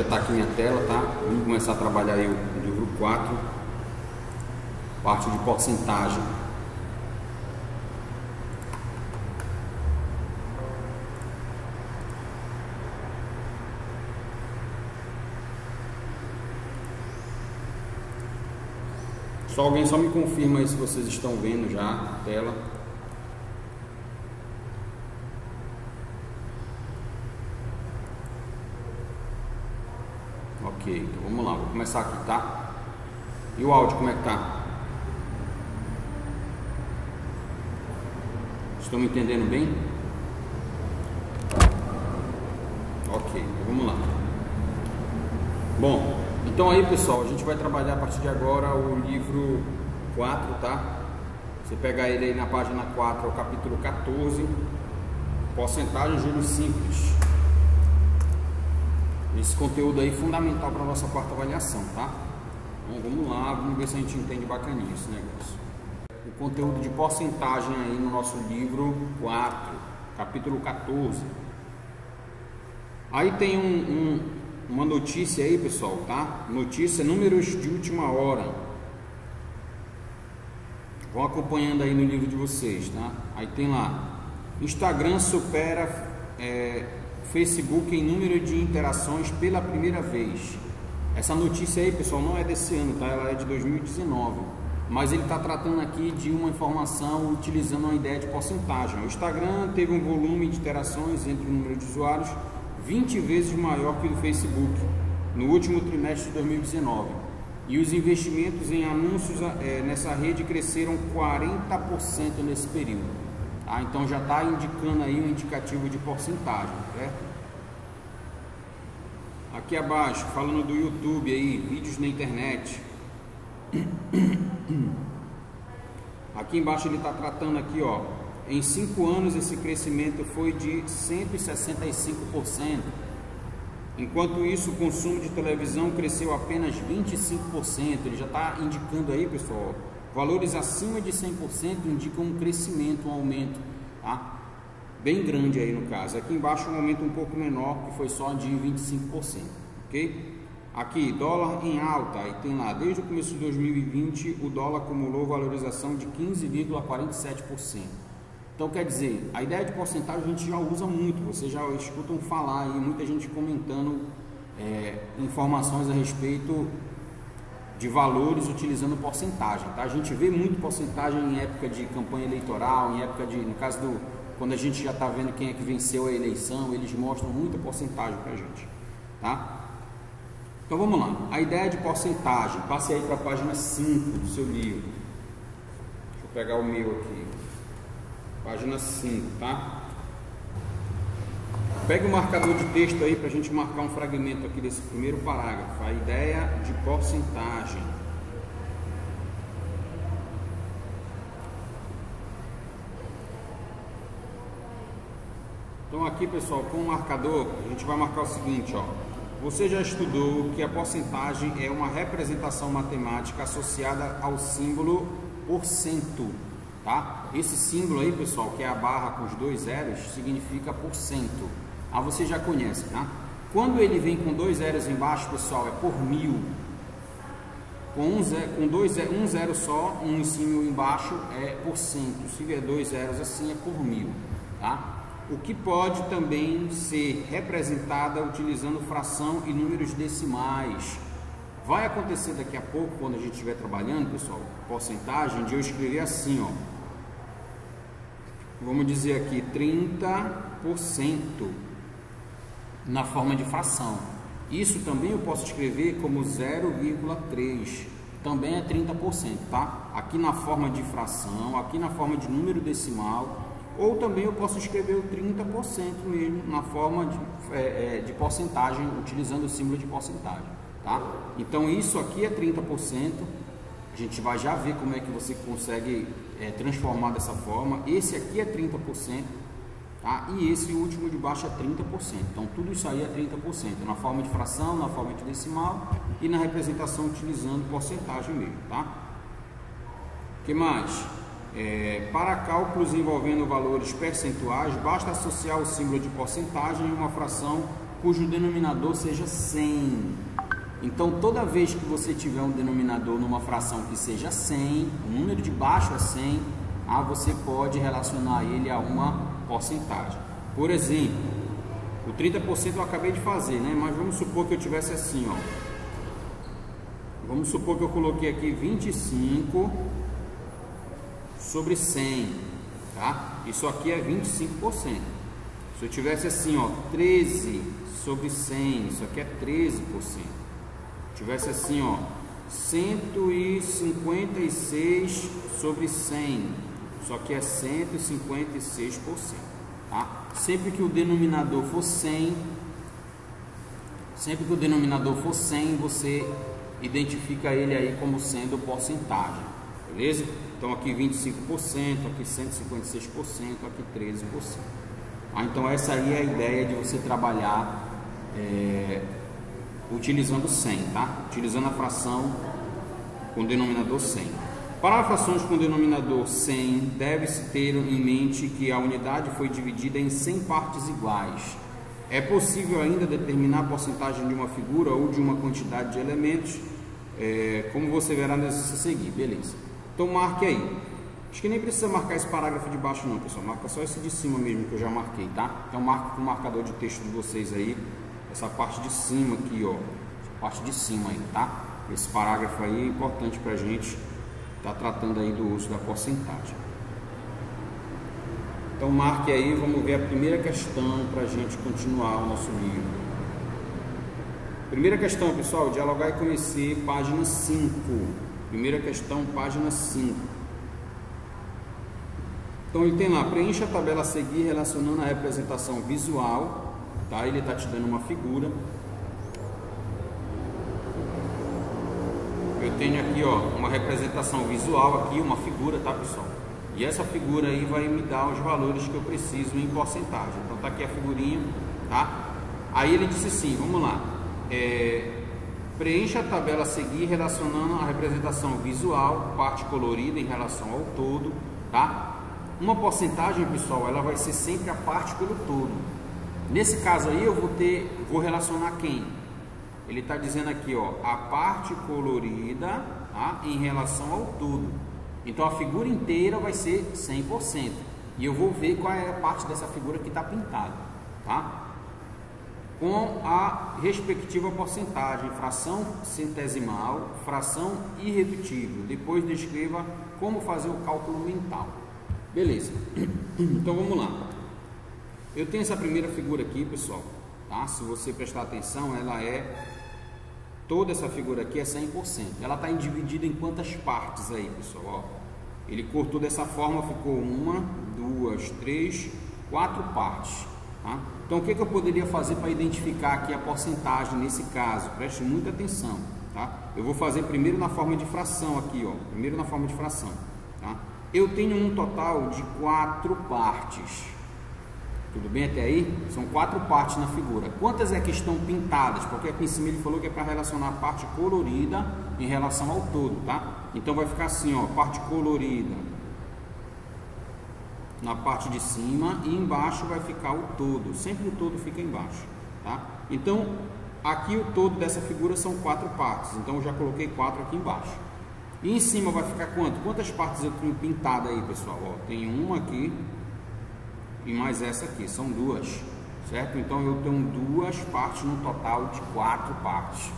projetar aqui minha tela, tá? Vamos começar a trabalhar aí o livro 4, parte de porcentagem. Alguém só me confirma aí se vocês estão vendo já a tela. Ok, então vamos lá, vou começar aqui, tá? E o áudio, como é que tá? Estão me entendendo bem? Ok, então vamos lá. Bom, então aí pessoal, a gente vai trabalhar a partir de agora o livro 4, tá? Você pegar ele aí na página 4, é o capítulo 14, porcentagem de juros simples. Esse conteúdo aí é fundamental para a nossa quarta avaliação, tá? Então vamos lá, vamos ver se a gente entende bacaninho esse negócio. O conteúdo de porcentagem aí no nosso livro 4, capítulo 14. Aí tem uma notícia aí, pessoal, tá? Notícia, números de última hora. Vão acompanhando aí no livro de vocês, tá? Aí tem lá: Instagram supera Facebook em número de interações pela primeira vez. Essa notícia aí, pessoal, não é desse ano, tá? Ela é de 2019. Mas ele está tratando aqui de uma informação utilizando uma ideia de porcentagem. O Instagram teve um volume de interações entre o número de usuários 20 vezes maior que o do Facebook no último trimestre de 2019, e os investimentos em anúncios nessa rede cresceram 40% nesse período, tá? Então já está indicando aí um indicativo de porcentagem, certo? Aqui abaixo, falando do YouTube aí, vídeos na internet. Aqui embaixo ele está tratando aqui, ó, em 5 anos esse crescimento foi de 165%. Enquanto isso, o consumo de televisão cresceu apenas 25%. Ele já está indicando aí, pessoal, valores acima de 100% indicam um crescimento, um aumento, tá? Bem grande aí no caso. Aqui embaixo um aumento um pouco menor, que foi só de 25%, ok? Aqui, dólar em alta, aí tem lá, desde o começo de 2020, o dólar acumulou valorização de 15,47%. Então, quer dizer, a ideia de porcentagem a gente já usa muito, vocês já escutam falar aí, muita gente comentando informações a respeito de valores utilizando porcentagem, tá? A gente vê muito porcentagem em época de campanha eleitoral, em época de, no caso quando a gente já está vendo quem é que venceu a eleição, eles mostram muita porcentagem pra gente, tá? Então vamos lá, a ideia de porcentagem, passe aí para a página 5 do seu livro. Deixa eu pegar o meu aqui. Página 5, tá? Pegue o marcador de texto aí para a gente marcar um fragmento aqui desse primeiro parágrafo. A ideia de porcentagem. Então aqui, pessoal, com o marcador, a gente vai marcar o seguinte, ó. Você já estudou que a porcentagem é uma representação matemática associada ao símbolo porcento, tá? Esse símbolo aí, pessoal, que é a barra com os 2 zeros, significa porcento. Ah, você já conhece, tá? Quando ele vem com 2 zeros embaixo, pessoal, é por mil. Com um zero só, um em cima e um embaixo é porcento. Se vier 2 zeros assim, é por mil, tá? O que pode também ser representada utilizando fração e números decimais. Vai acontecer daqui a pouco, quando a gente estiver trabalhando, pessoal, porcentagem, de eu escrever assim, ó. Vamos dizer aqui 30% na forma de fração. Isso também eu posso escrever como 0,3. Também é 30%, tá? Aqui na forma de fração, aqui na forma de número decimal. Ou também eu posso escrever o 30% mesmo na forma de porcentagem, utilizando o símbolo de porcentagem, tá? Então isso aqui é 30%, a gente vai já ver como é que você consegue transformar dessa forma. Esse aqui é 30%, tá? E esse último de baixo é 30%, então tudo isso aí é 30%, na forma de fração, na forma de decimal e na representação utilizando porcentagem mesmo, tá? O que mais? Para cálculos envolvendo valores percentuais, basta associar o símbolo de porcentagem em uma fração cujo denominador seja 100. Então, toda vez que você tiver um denominador numa fração que seja 100, o número de baixo é 100, você pode relacionar ele a uma porcentagem. Por exemplo, o 30% eu acabei de fazer, né? Mas vamos supor que eu tivesse assim, ó. Vamos supor que eu coloquei aqui 25 sobre 100, tá? Isso aqui é 25%. Se eu tivesse assim, ó, 13 sobre 100, isso aqui é 13%. Se tivesse assim, ó, 156 sobre 100, isso aqui é 156%, tá? Sempre que o denominador for 100, você identifica ele aí como sendo porcentagem, beleza? Então aqui 25%, aqui 156%, aqui 13%. Então essa aí é a ideia de você trabalhar utilizando 100, tá? Utilizando a fração com denominador 100. Para frações com denominador 100, deve-se ter em mente que a unidade foi dividida em 100 partes iguais. É possível ainda determinar a porcentagem de uma figura ou de uma quantidade de elementos, como você verá no exercício a seguir, beleza? Então marque aí. Acho que nem precisa marcar esse parágrafo de baixo não, pessoal. Marca só esse de cima mesmo que eu já marquei, tá? Então marque com o marcador de texto de vocês aí, essa parte de cima aqui, ó. Essa parte de cima aí, tá? Esse parágrafo aí é importante pra gente estar tratando aí do uso da porcentagem. Então marque aí, vamos ver a primeira questão pra gente continuar o nosso livro. Primeira questão, pessoal, dialogar e conhecer, página 5. Primeira questão, página 5. Então ele tem lá, preencha a tabela a seguir relacionando a representação visual, tá? Ele está te dando uma figura. Eu tenho aqui, ó, uma representação visual aqui, uma figura, tá, pessoal? E essa figura aí vai me dar os valores que eu preciso em porcentagem. Então tá aqui a figurinha, tá? Aí ele disse assim, vamos lá. Preencha a tabela a seguir relacionando a representação visual, parte colorida em relação ao todo, tá? Uma porcentagem, pessoal, ela vai ser sempre a parte pelo todo. Nesse caso aí eu vou relacionar quem? Ele está dizendo aqui, ó, a parte colorida, tá? Em relação ao todo. Então a figura inteira vai ser 100%. E eu vou ver qual é a parte dessa figura que está pintada, tá? Com a respectiva porcentagem, fração centesimal, fração irredutível. Depois descreva como fazer o cálculo mental. Beleza, então vamos lá. Eu tenho essa primeira figura aqui, pessoal, tá? Se você prestar atenção, ela toda essa figura aqui é 100%. Ela está dividida em quantas partes aí, pessoal? Ó, ele cortou dessa forma, ficou 1, 2, 3, 4 partes, tá? Então o que eu poderia fazer para identificar aqui a porcentagem nesse caso? Preste muita atenção, tá? Eu vou fazer primeiro na forma de fração aqui, ó. Primeiro na forma de fração, tá? Eu tenho um total de 4 partes. Tudo bem até aí? São 4 partes na figura. Quantas é que estão pintadas? Porque aqui em cima ele falou que é para relacionar a parte colorida em relação ao todo, tá? Então vai ficar assim, ó, parte colorida na parte de cima e embaixo vai ficar o todo. Sempre o todo fica embaixo, tá? Então aqui o todo dessa figura são 4 partes. Então eu já coloquei 4 aqui embaixo. E em cima vai ficar quanto? Quantas partes eu tenho pintada aí, pessoal? Ó, tem uma aqui e mais essa aqui, são 2, certo? Então eu tenho 2 partes no total de 4 partes.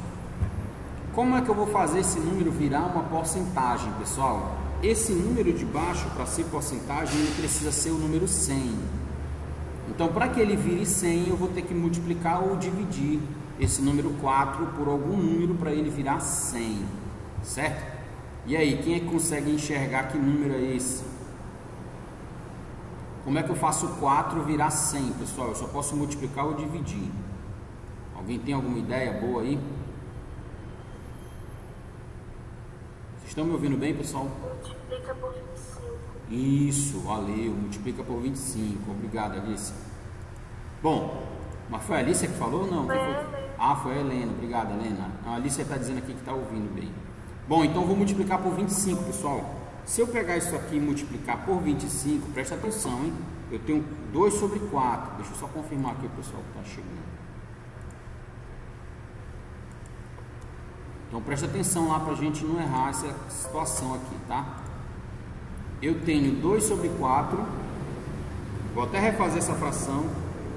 Como é que eu vou fazer esse número virar uma porcentagem, pessoal? Esse número de baixo, para ser porcentagem, ele precisa ser o número 100. Então, para que ele vire 100, eu vou ter que multiplicar ou dividir esse número 4 por algum número para ele virar 100, certo? E aí, quem é que consegue enxergar que número é esse? Como é que eu faço 4 virar 100, pessoal? Eu só posso multiplicar ou dividir. Alguém tem alguma ideia boa aí? Vocês estão me ouvindo bem, pessoal? Multiplica por 25. Isso, valeu. Multiplica por 25. Obrigado, Alice. Bom, mas foi a Alice que falou ou não? Foi a Helena. Ah, foi a Helena. Obrigado, Helena. A Alice está dizendo aqui que está ouvindo bem. Bom, então vou multiplicar por 25, pessoal. Se eu pegar isso aqui e multiplicar por 25, presta atenção, hein? Eu tenho 2 sobre 4. Deixa eu só confirmar aqui o pessoal que está chegando. Então preste atenção lá para a gente não errar essa situação aqui, tá? Eu tenho 2 sobre 4, vou até refazer essa fração.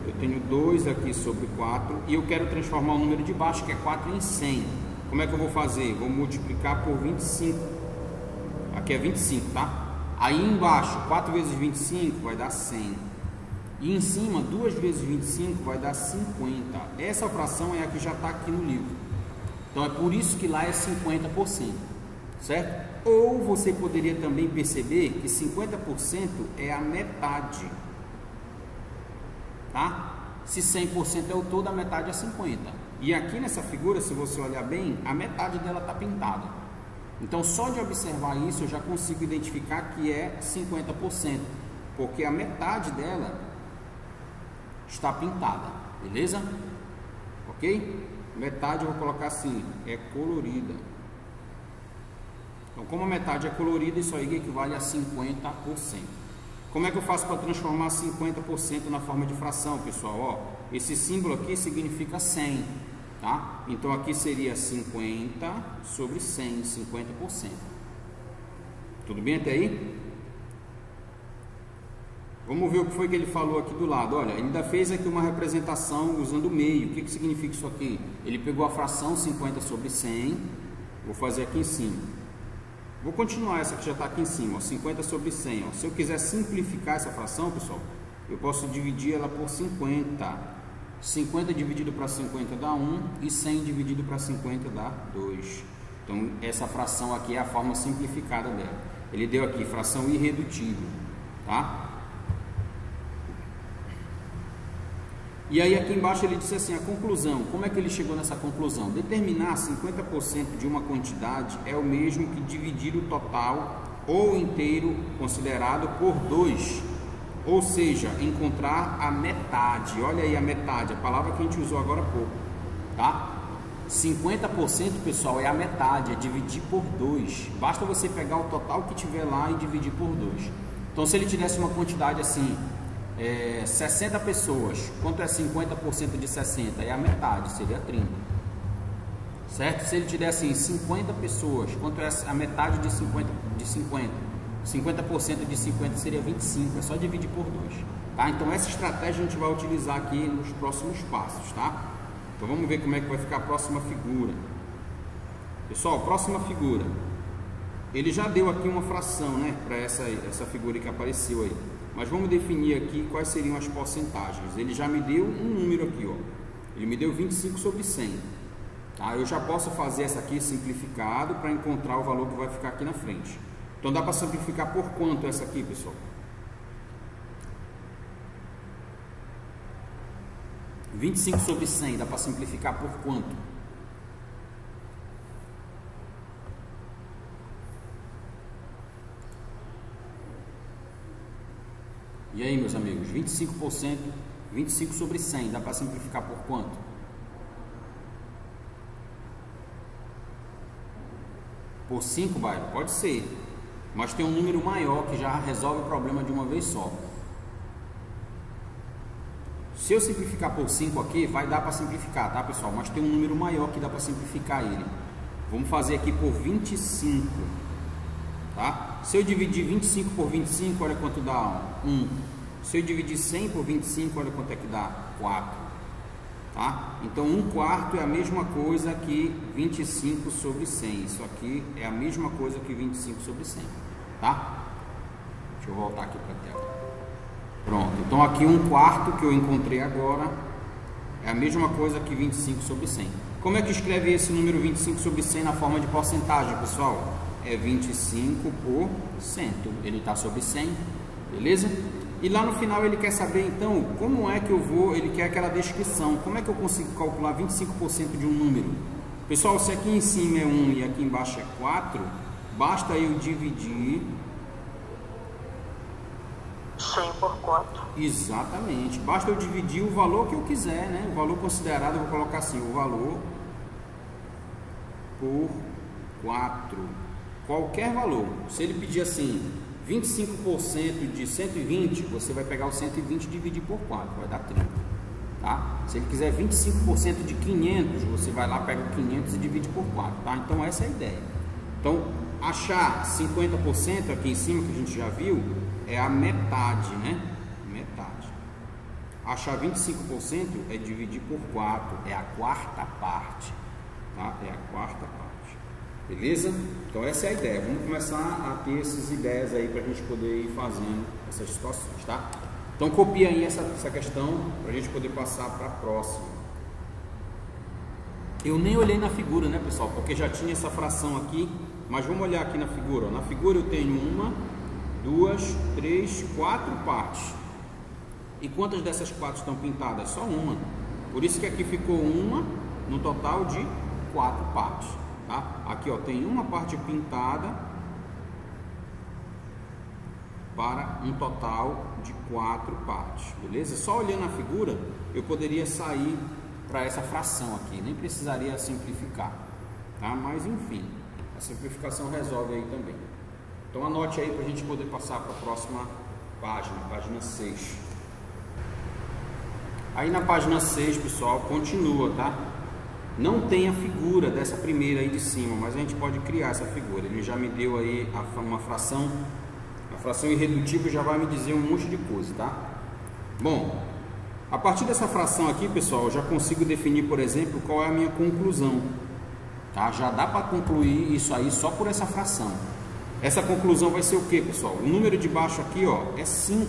Eu tenho 2 aqui sobre 4 e eu quero transformar o número de baixo, que é 4, em 100. Como é que eu vou fazer? Vou multiplicar por 25. Aqui é 25, tá? Aí embaixo, 4 vezes 25 vai dar 100. E em cima, 2 vezes 25 vai dar 50. Essa fração é a que já está aqui no livro. Então é por isso que lá é 50%, certo? Ou você poderia também perceber que 50% é a metade, tá? Se 100% é o todo, a metade é 50. E aqui nessa figura, se você olhar bem, a metade dela está pintada. Então só de observar isso eu já consigo identificar que é 50%, porque a metade dela está pintada, beleza? Ok? Metade eu vou colocar assim, é colorida. Então como a metade é colorida, isso aí equivale a 50%. Como é que eu faço para transformar 50% na forma de fração, pessoal? Ó, esse símbolo aqui significa 100, tá? Então aqui seria 50 sobre 100, 50%. Tudo bem até aí? Vamos ver o que foi que ele falou aqui do lado. Olha, ele ainda fez aqui uma representação usando o meio. O que significa isso aqui? Ele pegou a fração 50 sobre 100. Vou fazer aqui em cima. Vou continuar essa que já está aqui em cima, ó, 50 sobre 100. Ó. Se eu quiser simplificar essa fração, pessoal, eu posso dividir ela por 50. 50 dividido para 50 dá 1 e 100 dividido para 50 dá 2. Então, essa fração aqui é a forma simplificada dela. Ele deu aqui fração irredutível, tá? E aí aqui embaixo ele disse assim, a conclusão. Como é que ele chegou nessa conclusão? Determinar 50% de uma quantidade é o mesmo que dividir o total ou inteiro considerado por 2. Ou seja, encontrar a metade. Olha aí a metade, a palavra que a gente usou agora há pouco, tá? 50%, pessoal, é a metade, é dividir por 2. Basta você pegar o total que tiver lá e dividir por 2. Então se ele tivesse uma quantidade assim, 60 pessoas, quanto é 50% de 60? É a metade, seria 30, certo? Se ele tivesse assim, 50 pessoas, quanto é a metade de 50? 50% de 50 seria 25, é só dividir por 2, tá? Então essa estratégia a gente vai utilizar aqui nos próximos passos, tá? Então vamos ver como é que vai ficar a próxima figura. Pessoal, próxima figura. Ele já deu aqui uma fração, né, para essa figura que apareceu aí. Mas vamos definir aqui quais seriam as porcentagens. Ele já me deu um número aqui, ó. Ele me deu 25 sobre 100. Tá? Eu já posso fazer essa aqui simplificado para encontrar o valor que vai ficar aqui na frente. Então dá para simplificar por quanto essa aqui, pessoal? 25 sobre 100 dá para simplificar por quanto? E aí, meus amigos, 25%, 25 sobre 100, dá para simplificar por quanto? Por 5, Bairro? Pode ser, mas tem um número maior que já resolve o problema de uma vez só. Se eu simplificar por 5 aqui, vai dar para simplificar, tá, pessoal? Mas tem um número maior que dá para simplificar ele. Vamos fazer aqui por 25, tá? Se eu dividir 25 por 25, olha quanto dá 1. Se eu dividir 100 por 25, olha quanto é que dá 4. Tá? Então 1/4 é a mesma coisa que 25 sobre 100. Isso aqui é a mesma coisa que 25 sobre 100. Tá? Deixa eu voltar aqui para a tela. Pronto. Então aqui 1/4 que eu encontrei agora é a mesma coisa que 25 sobre 100. Como é que escreve esse número 25 sobre 100 na forma de porcentagem, pessoal? É 25 por 100. Ele está sobre 100, beleza? E lá no final ele quer saber, então, como é que eu vou, ele quer aquela descrição. Como é que eu consigo calcular 25% de um número? Pessoal, se aqui em cima é 1 e aqui embaixo é 4, basta eu dividir 100 por 4. Exatamente. Basta eu dividir o valor que eu quiser, né? O valor considerado, eu vou colocar assim, o valor por 4. Qualquer valor. Se ele pedir assim, 25% de 120, você vai pegar o 120 e dividir por 4, vai dar 30. tá? Se ele quiser 25% de 500, você vai lá, pega 500 e divide por 4, tá? Então essa é a ideia. Então, achar 50% aqui em cima, que a gente já viu, é a metade, né? Metade. Achar 25% é dividir por 4, é a quarta parte, tá? É a quarta parte. Beleza? Então essa é a ideia. Vamos começar a ter essas ideias aí para a gente poder ir fazendo essas situações, tá? Então copia aí essa questão para a gente poder passar para a próxima. Eu nem olhei na figura, né, pessoal? Porque já tinha essa fração aqui, mas vamos olhar aqui na figura. Na figura eu tenho 1, 2, 3, 4 partes. E quantas dessas 4 estão pintadas? Só uma. Por isso que aqui ficou uma no total de 4 partes. Tá? Aqui ó, tem uma parte pintada para um total de 4 partes, beleza? Só olhando a figura eu poderia sair para essa fração aqui, nem precisaria simplificar, tá? Mas enfim, a simplificação resolve aí também. Então anote aí para a gente poder passar para a próxima página, página 6. Aí na página 6, pessoal, continua, tá? Não tem a figura dessa primeira aí de cima, mas a gente pode criar essa figura. Ele já me deu aí uma fração, a fração irredutível já vai me dizer um monte de coisa, tá? Bom, a partir dessa fração aqui, pessoal, eu já consigo definir, por exemplo, qual é a minha conclusão, tá? Já dá para concluir isso aí só por essa fração. Essa conclusão vai ser o que, pessoal? O número de baixo aqui, ó, é 5.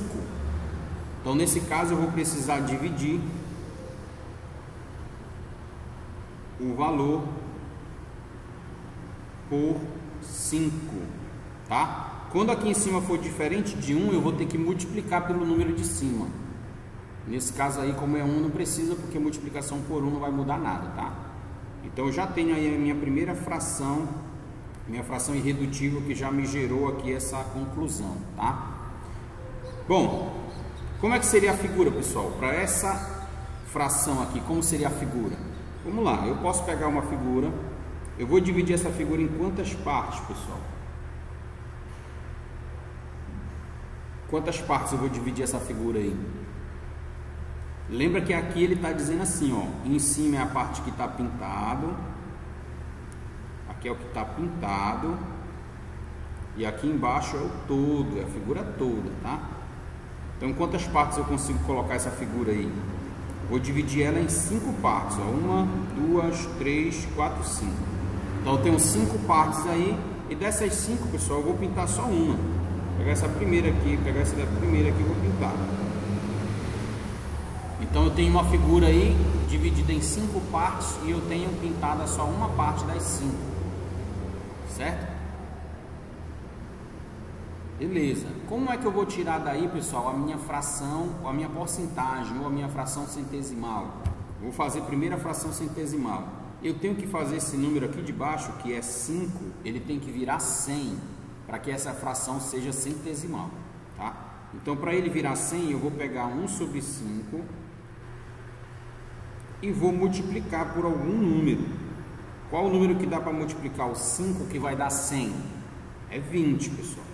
Então, nesse caso, eu vou precisar dividir o valor por 5, tá? Quando aqui em cima for diferente de 1, eu vou ter que multiplicar pelo número de cima. Nesse caso aí, como é 1, não precisa, porque multiplicação por 1 não vai mudar nada, tá? Então eu já tenho aí a minha primeira fração, minha fração irredutível, que já me gerou aqui essa conclusão, tá? Bom, como é que seria a figura, pessoal? Para essa fração aqui, como seria a figura? Vamos lá, eu posso pegar uma figura, eu vou dividir essa figura em quantas partes, pessoal? Quantas partes eu vou dividir essa figura aí? Lembra que aqui ele está dizendo assim, ó, em cima é a parte que está pintado, aqui é o que está pintado, e aqui embaixo é o todo, é a figura toda, tá? Então, quantas partes eu consigo colocar essa figura aí? Vou dividir ela em 5 partes, ó. 1, 2, 3, 4, 5. Então eu tenho 5 partes aí, e dessas 5, pessoal, eu vou pintar só uma. Vou pegar essa primeira aqui, pegar essa primeira aqui e vou pintar. Então eu tenho uma figura aí dividida em 5 partes e eu tenho pintada só uma parte das 5. Certo? Beleza. Como é que eu vou tirar daí, pessoal, a minha fração, ou a minha porcentagem, ou a minha fração centesimal? Vou fazer primeiro a fração centesimal. Eu tenho que fazer esse número aqui de baixo, que é 5, ele tem que virar 100, para que essa fração seja centesimal, tá? Então, para ele virar 100, eu vou pegar 1 sobre 5 e vou multiplicar por algum número. Qual o número que dá para multiplicar o 5 que vai dar 100? É 20, pessoal.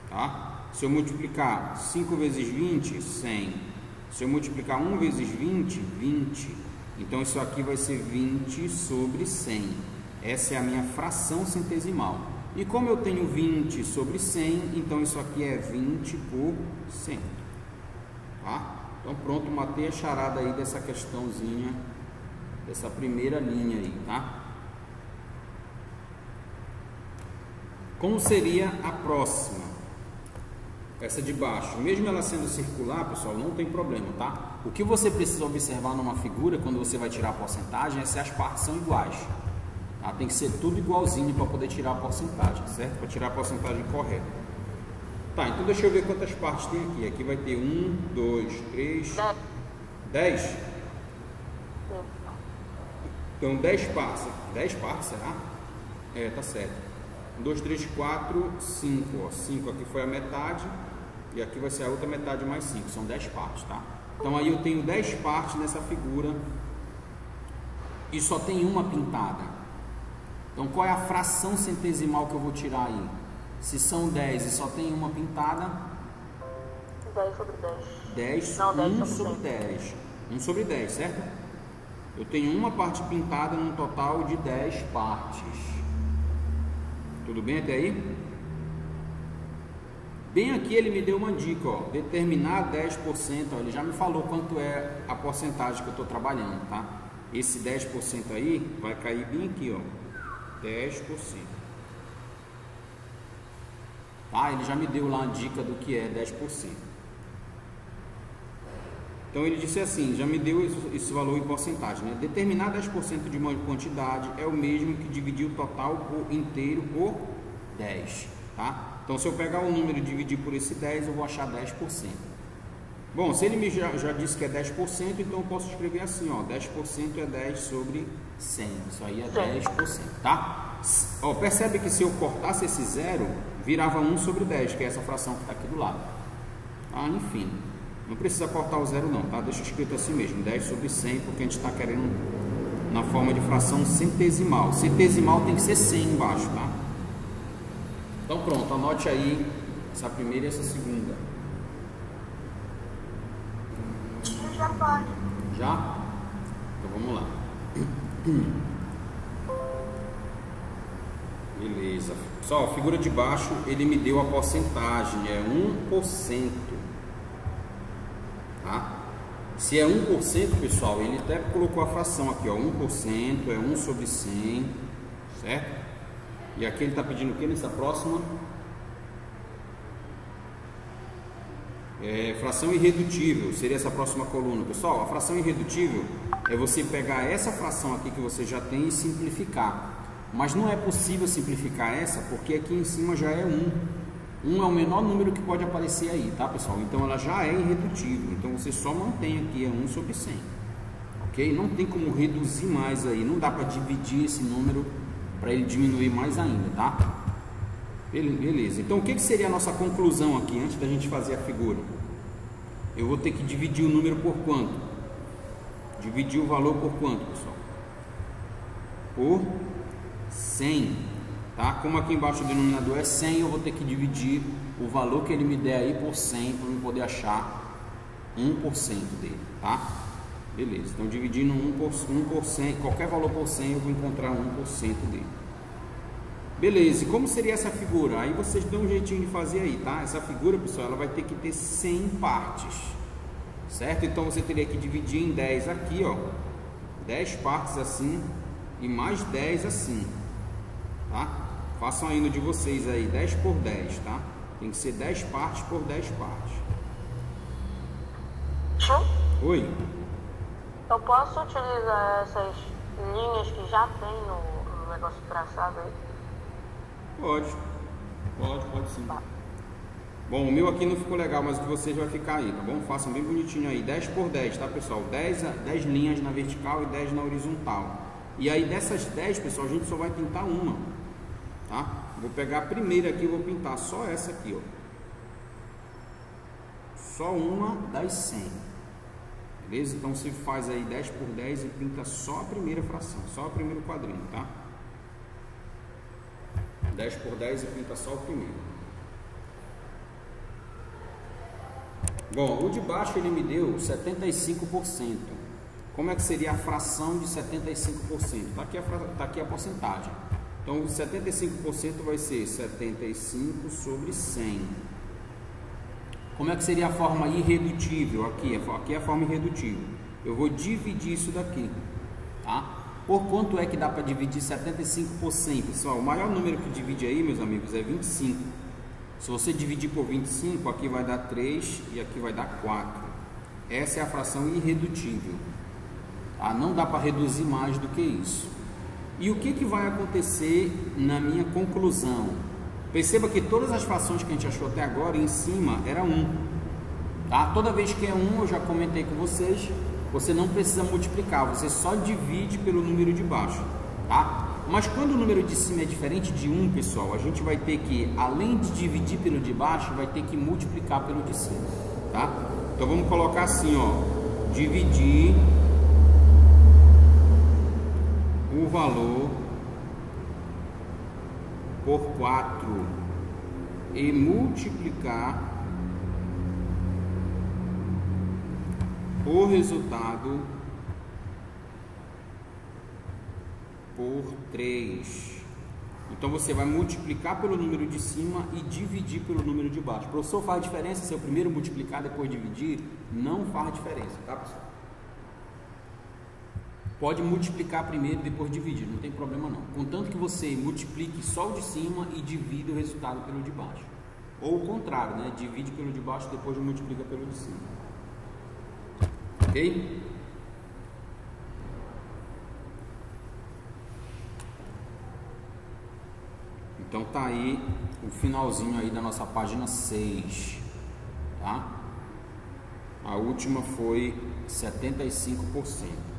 Tá? Se eu multiplicar 5 vezes 20, 100. Se eu multiplicar 1 vezes 20, 20. Então isso aqui vai ser 20 sobre 100. Essa é a minha fração centesimal. E como eu tenho 20 sobre 100, então isso aqui é 20 por 100. Tá? Então pronto, matei a charada aí dessa questãozinha, dessa primeira linha aí, tá? Como seria a próxima? Essa de baixo, mesmo ela sendo circular, pessoal, não tem problema, tá? O que você precisa observar numa figura, quando você vai tirar a porcentagem, é se as partes são iguais, tá? Tem que ser tudo igualzinho para poder tirar a porcentagem, certo? Para tirar a porcentagem correta. Tá, então deixa eu ver quantas partes tem aqui. Aqui vai ter 1, 2, 3, 10. Então 10 partes. 10 partes, será? É, tá certo. 1, 2, 3, 4, 5. Ó. 5 aqui foi a metade. E aqui vai ser a outra metade mais 5. São 10 partes, tá? Então aí eu tenho 10 partes nessa figura. E só tem uma pintada. Então qual é a fração centesimal que eu vou tirar aí? Se são 10 e só tem uma pintada, 10 sobre 10. 10, Não, 10 1 sobre sobre 10. 1 sobre 10, certo? Eu tenho uma parte pintada num total de 10 partes. Tudo bem até aí? Bem aqui ele me deu uma dica, ó, determinar 10%, ó, ele já me falou quanto é a porcentagem que eu estou trabalhando, tá? Esse 10% aí vai cair bem aqui, ó, 10%. Tá? Ele já me deu lá uma dica do que é 10%. Então ele disse assim, já me deu esse valor em porcentagem, né? Determinar 10% de uma quantidade é o mesmo que dividir o total inteiro por 10, tá? Então se eu pegar o número e dividir por esse 10, eu vou achar 10%. Bom, se ele já disse que é 10%, então eu posso escrever assim, ó, 10% é 10 sobre 100, isso aí é 10%, tá? Ó, percebe que se eu cortasse esse zero, virava 1 sobre 10, que é essa fração que está aqui do lado. Ah, enfim, não precisa cortar o zero não, tá? Deixa escrito assim mesmo, 10 sobre 100, porque a gente está querendo na forma de fração centesimal. Centesimal tem que ser 100 embaixo, tá? Então pronto, anote aí essa primeira e essa segunda. Já pode. Já? Então vamos lá. Beleza. Só, a figura de baixo, ele me deu a porcentagem, é 1%. Tá? Se é 1%, pessoal, ele até colocou a fração aqui, ó, 1% é 1 sobre 100, certo? E aqui ele está pedindo o que nessa próxima? Fração irredutível, seria essa próxima coluna. Pessoal, a fração irredutível é você pegar essa fração aqui que você já tem e simplificar. Mas não é possível simplificar essa, porque aqui em cima já é 1. 1 é o menor número que pode aparecer aí, tá, pessoal? Então ela já é irredutível. Então você só mantém aqui, é 1 sobre 100. Ok? Não tem como reduzir mais aí. Não dá para dividir esse número para ele diminuir mais ainda, tá? Beleza. Então o que seria a nossa conclusão aqui, antes da gente fazer a figura? Eu vou ter que dividir o número por quanto? Dividir o valor por quanto, pessoal? Por 100, tá? Como aqui embaixo o denominador é 100, eu vou ter que dividir o valor que ele me der aí por 100 para eu poder achar 1% dele, tá? Beleza, então dividindo 1%, qualquer valor por 100 eu vou encontrar 1% dele. Beleza, e como seria essa figura? Aí vocês dão um jeitinho de fazer aí, tá? Essa figura, pessoal, ela vai ter que ter 100 partes, certo? Então você teria que dividir em 10 aqui, ó, 10 partes assim e mais 10 assim, tá? Façam aí no de vocês aí, 10 por 10, tá? Tem que ser 10 partes por 10 partes. Oi? Eu posso utilizar essas linhas que já tem no negócio traçado aí? Pode sim. Tá. Bom, o meu aqui não ficou legal, mas o de vocês vai ficar aí, tá bom? Façam bem bonitinho aí, 10 por 10, tá, pessoal? 10 linhas na vertical e 10 na horizontal. E aí dessas 10, pessoal, a gente só vai pintar uma, tá? Vou pegar a primeira aqui e vou pintar só essa aqui, ó. Só uma das 100. Beleza? Então você faz aí 10 por 10 e pinta só a primeira fração, só o primeiro quadrinho, tá? 10 por 10 e pinta só o primeiro. Bom, o de baixo ele me deu 75%. Como é que seria a fração de 75%? Tá aqui a porcentagem. Então 75% vai ser 75 sobre 100. Como é que seria a forma irredutível? Aqui é a forma irredutível. Eu vou dividir isso daqui, tá? Por quanto é que dá para dividir 75 por 100, pessoal? O maior número que divide aí, meus amigos, é 25. Se você dividir por 25, aqui vai dar 3 e aqui vai dar 4. Essa é a fração irredutível, tá? Não dá para reduzir mais do que isso. E o que vai acontecer na minha conclusão? Perceba que todas as frações que a gente achou até agora, em cima era 1. Tá? Toda vez que é 1, eu já comentei com vocês, você não precisa multiplicar, você só divide pelo número de baixo, tá? Mas quando o número de cima é diferente de 1, pessoal, a gente vai ter que, além de dividir pelo de baixo, vai ter que multiplicar pelo de cima, tá? Então vamos colocar assim, ó, dividir o valor por 4 e multiplicar o resultado por 3. Então você vai multiplicar pelo número de cima e dividir pelo número de baixo. Professor, faz diferença se eu primeiro multiplicar depois dividir? Não faz diferença, tá, pessoal? Pode multiplicar primeiro e depois dividir, não tem problema não. Contanto que você multiplique só o de cima e divida o resultado pelo de baixo. Ou o contrário, né? Divide pelo de baixo e depois multiplica pelo de cima. Ok? Então tá aí o finalzinho aí da nossa página 6, tá? A última foi 75%.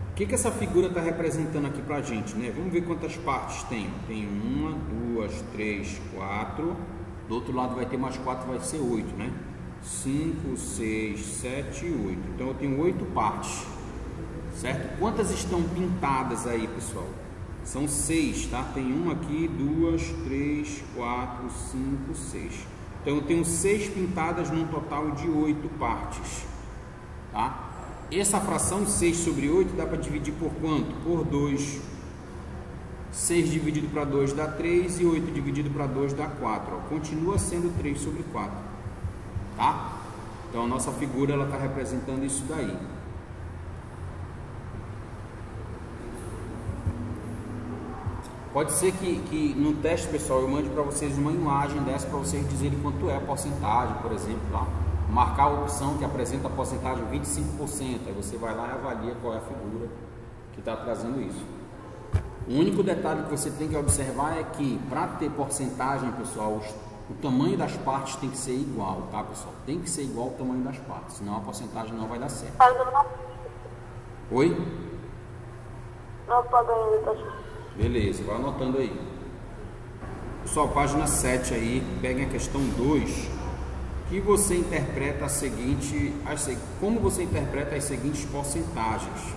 O que essa figura está representando aqui pra gente, né? Vamos ver quantas partes tem. Tem 1, 2, 3, 4. Do outro lado vai ter mais 4, vai ser 8, né? 5, 6, 7 e 8. Então eu tenho 8 partes, certo? Quantas estão pintadas aí, pessoal? São 6, tá? Tem uma aqui, 2, 3, 4, 5, 6. Então eu tenho 6 pintadas num total de 8 partes, tá? Essa fração 6 sobre 8 dá para dividir por quanto? Por 2. 6 dividido para 2 dá 3 e 8 dividido para 2 dá 4. Ó. Continua sendo 3 sobre 4, tá? Então a nossa figura ela está representando isso daí. Pode ser que no teste, pessoal, eu mande para vocês uma imagem dessa para vocês dizerem quanto é a porcentagem, por exemplo, tá? Marcar a opção que apresenta a porcentagem 25%, aí você vai lá e avalia qual é a figura que está trazendo isso. O único detalhe que você tem que observar é que para ter porcentagem, pessoal, o tamanho das partes tem que ser igual, tá, pessoal? Tem que ser igual o tamanho das partes, senão a porcentagem não vai dar certo. Oi? Não apaga ainda, tá? Beleza, vai anotando aí. Pessoal, página 7 aí, peguem a questão 2. Que você interpreta a seguinte, como você interpreta as seguintes porcentagens?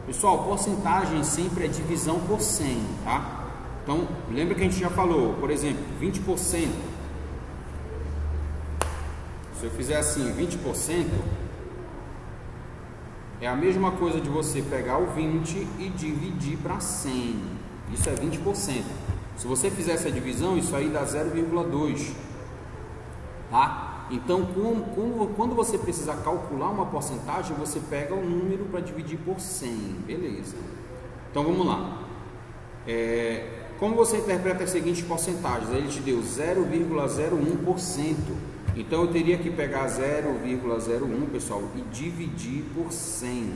Pessoal, porcentagem sempre é divisão por 100, tá? Então, lembra que a gente já falou, por exemplo, 20%. Se eu fizer assim, 20%, é a mesma coisa de você pegar o 20 e dividir para 100. Isso é 20%. Se você fizer essa divisão, isso aí dá 0,2. Tá? Então, quando você precisar calcular uma porcentagem, você pega o número para dividir por 100, beleza? Então, vamos lá. Como você interpreta as seguintes porcentagens? Ele te deu 0,01%. Então, eu teria que pegar 0,01, pessoal, e dividir por 100,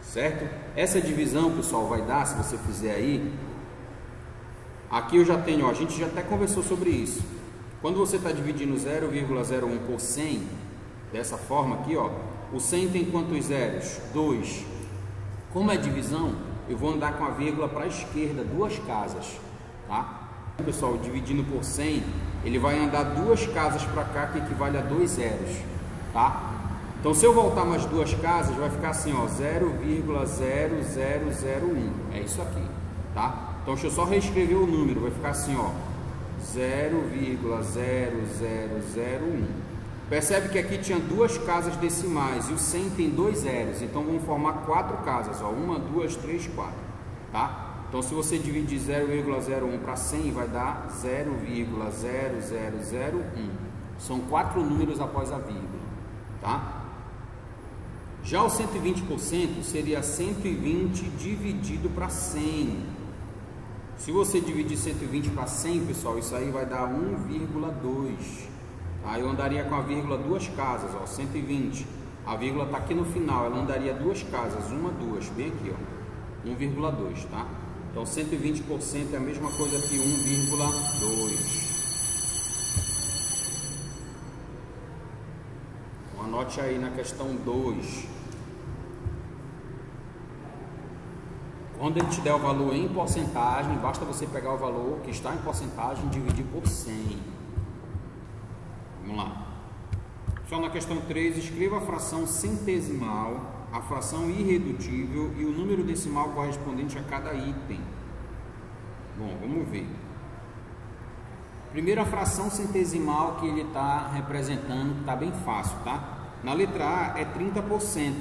certo? Essa divisão, pessoal, vai dar, se você fizer aí, aqui eu já tenho, ó, a gente já até conversou sobre isso. Quando você está dividindo 0,01 por 100, dessa forma aqui, ó, o 100 tem quantos zeros? 2. Como é divisão, eu vou andar com a vírgula para a esquerda, 2 casas, tá? Pessoal, dividindo por 100, ele vai andar 2 casas para cá, que equivale a 2 zeros, tá? Então, se eu voltar mais 2 casas, vai ficar assim, ó, 0,0001. É isso aqui, tá? Então, deixa eu só reescrever o número, vai ficar assim, ó, 0,0001. Percebe que aqui tinha 2 casas decimais e o 100 tem 2 zeros, então vamos formar 4 casas, ó, 1, 2, 3, 4, tá? Então se você dividir 0,01 para 100 vai dar 0,0001. São 4 números após a vírgula, tá? Já o 120% seria 120 dividido para 100. Se você dividir 120 para 100, pessoal, isso aí vai dar 1,2. Aí eu andaria com a vírgula 2 casas, ó, 120. A vírgula está aqui no final, ela andaria 2 casas, 1, 2, bem aqui, ó, 1,2, tá? Então 120% é a mesma coisa que 1,2. Então, anote aí na questão 2. Quando ele te der o valor em porcentagem, basta você pegar o valor que está em porcentagem e dividir por 100. Vamos lá. Só na questão 3, escreva a fração centesimal, a fração irredutível e o número decimal correspondente a cada item. Bom, vamos ver. Primeiro a fração centesimal que ele está representando, está bem fácil, tá? Na letra A é 30%.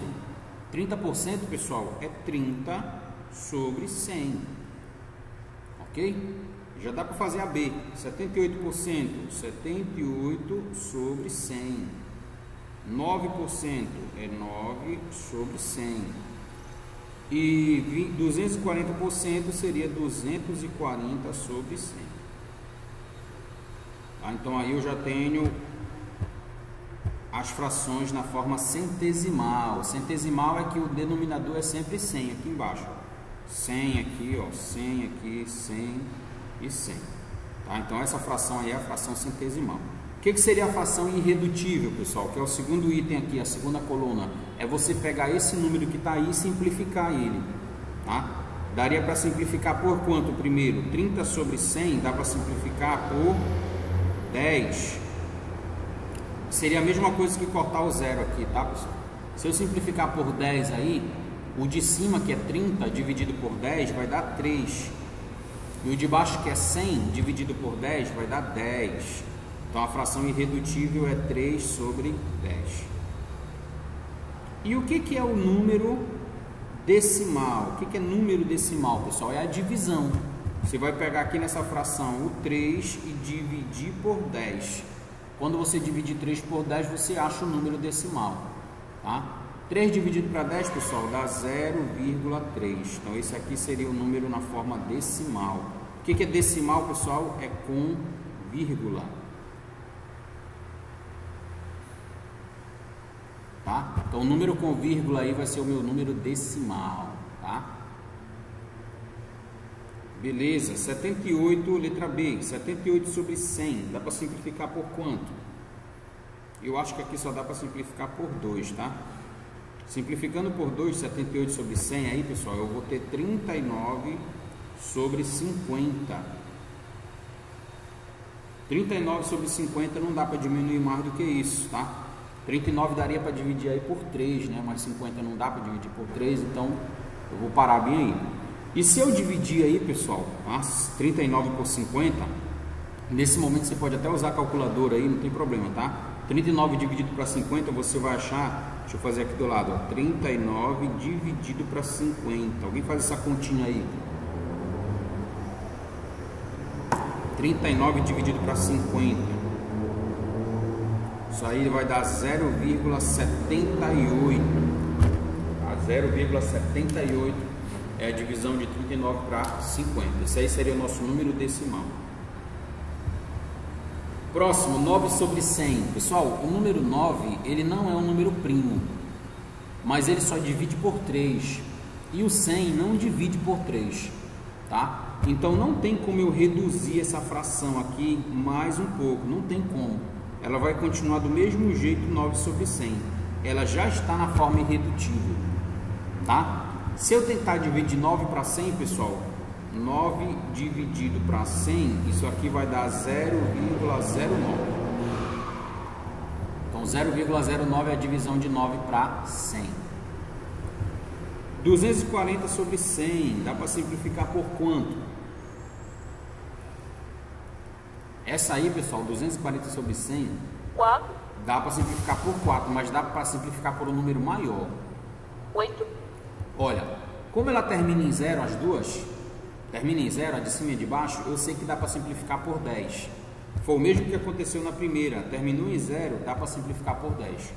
30%, pessoal, é 30 sobre 100. Ok? Já dá para fazer a B. 78%, 78 sobre 100. 9% é 9 sobre 100. E 240% seria 240 sobre 100. Tá? Então aí eu já tenho as frações na forma centesimal. Centesimal é que o denominador é sempre 100 aqui embaixo. 100 aqui, ó, 100 aqui, 100 e 100. Tá? Então essa fração aí é a fração centesimal. O que seria a fração irredutível, pessoal? Que é o segundo item aqui, a segunda coluna. É você pegar esse número que está aí e simplificar ele. Tá? Daria para simplificar por quanto primeiro? 30 sobre 100 dá para simplificar por 10. Seria a mesma coisa que cortar o zero aqui, tá, pessoal? Se eu simplificar por 10 aí, o de cima, que é 30, dividido por 10, vai dar 3. E o de baixo, que é 100, dividido por 10, vai dar 10. Então, a fração irredutível é 3 sobre 10. E o que é o número decimal? O que é número decimal, pessoal? É a divisão. Você vai pegar aqui nessa fração o 3 e dividir por 10. Quando você dividir 3 por 10, você acha o número decimal. Tá? 3 dividido para 10, pessoal, dá 0,3. Então, esse aqui seria o número na forma decimal. O que é decimal, pessoal? É com vírgula. Tá? Então, o número com vírgula aí vai ser o meu número decimal. Tá? Beleza, 78, letra B, 78 sobre 100, dá para simplificar por quanto? Eu acho que aqui só dá para simplificar por 2, tá? Simplificando por 2, 78 sobre 100 aí, pessoal, eu vou ter 39 sobre 50. 39 sobre 50 não dá para diminuir mais do que isso, tá? 39 daria para dividir aí por 3, né? Mas 50 não dá para dividir por 3, então eu vou parar bem aí. E se eu dividir aí, pessoal, 39 por 50, nesse momento você pode até usar a calculadora aí, não tem problema, tá? 39 dividido para 50, você vai achar, deixa eu fazer aqui do lado, ó, 39 dividido para 50. Alguém faz essa continha aí. 39 dividido para 50. Isso aí vai dar 0,78. 0,78 é a divisão de 39 para 50. Esse aí seria o nosso número decimal. Próximo, 9 sobre 100. Pessoal, o número 9, ele não é um número primo, mas ele só divide por 3. E o 100 não divide por 3, tá? Então não tem como eu reduzir essa fração aqui mais um pouco, não tem como. Ela vai continuar do mesmo jeito, 9 sobre 100. Ela já está na forma irredutível, tá? Se eu tentar dividir 9 para 100, pessoal, 9 dividido para 100, isso aqui vai dar 0,09. Então 0,09 é a divisão de 9 para 100. 240 sobre 100, dá para simplificar por quanto? Essa aí, pessoal, 240 sobre 100, 4. Dá para simplificar por 4, mas dá para simplificar por um número maior. 8. Olha, como ela termina em 0, as duas, termina em 0, a de cima e a de baixo, eu sei que dá para simplificar por 10. Foi o mesmo que aconteceu na primeira, terminou em 0, dá para simplificar por 10.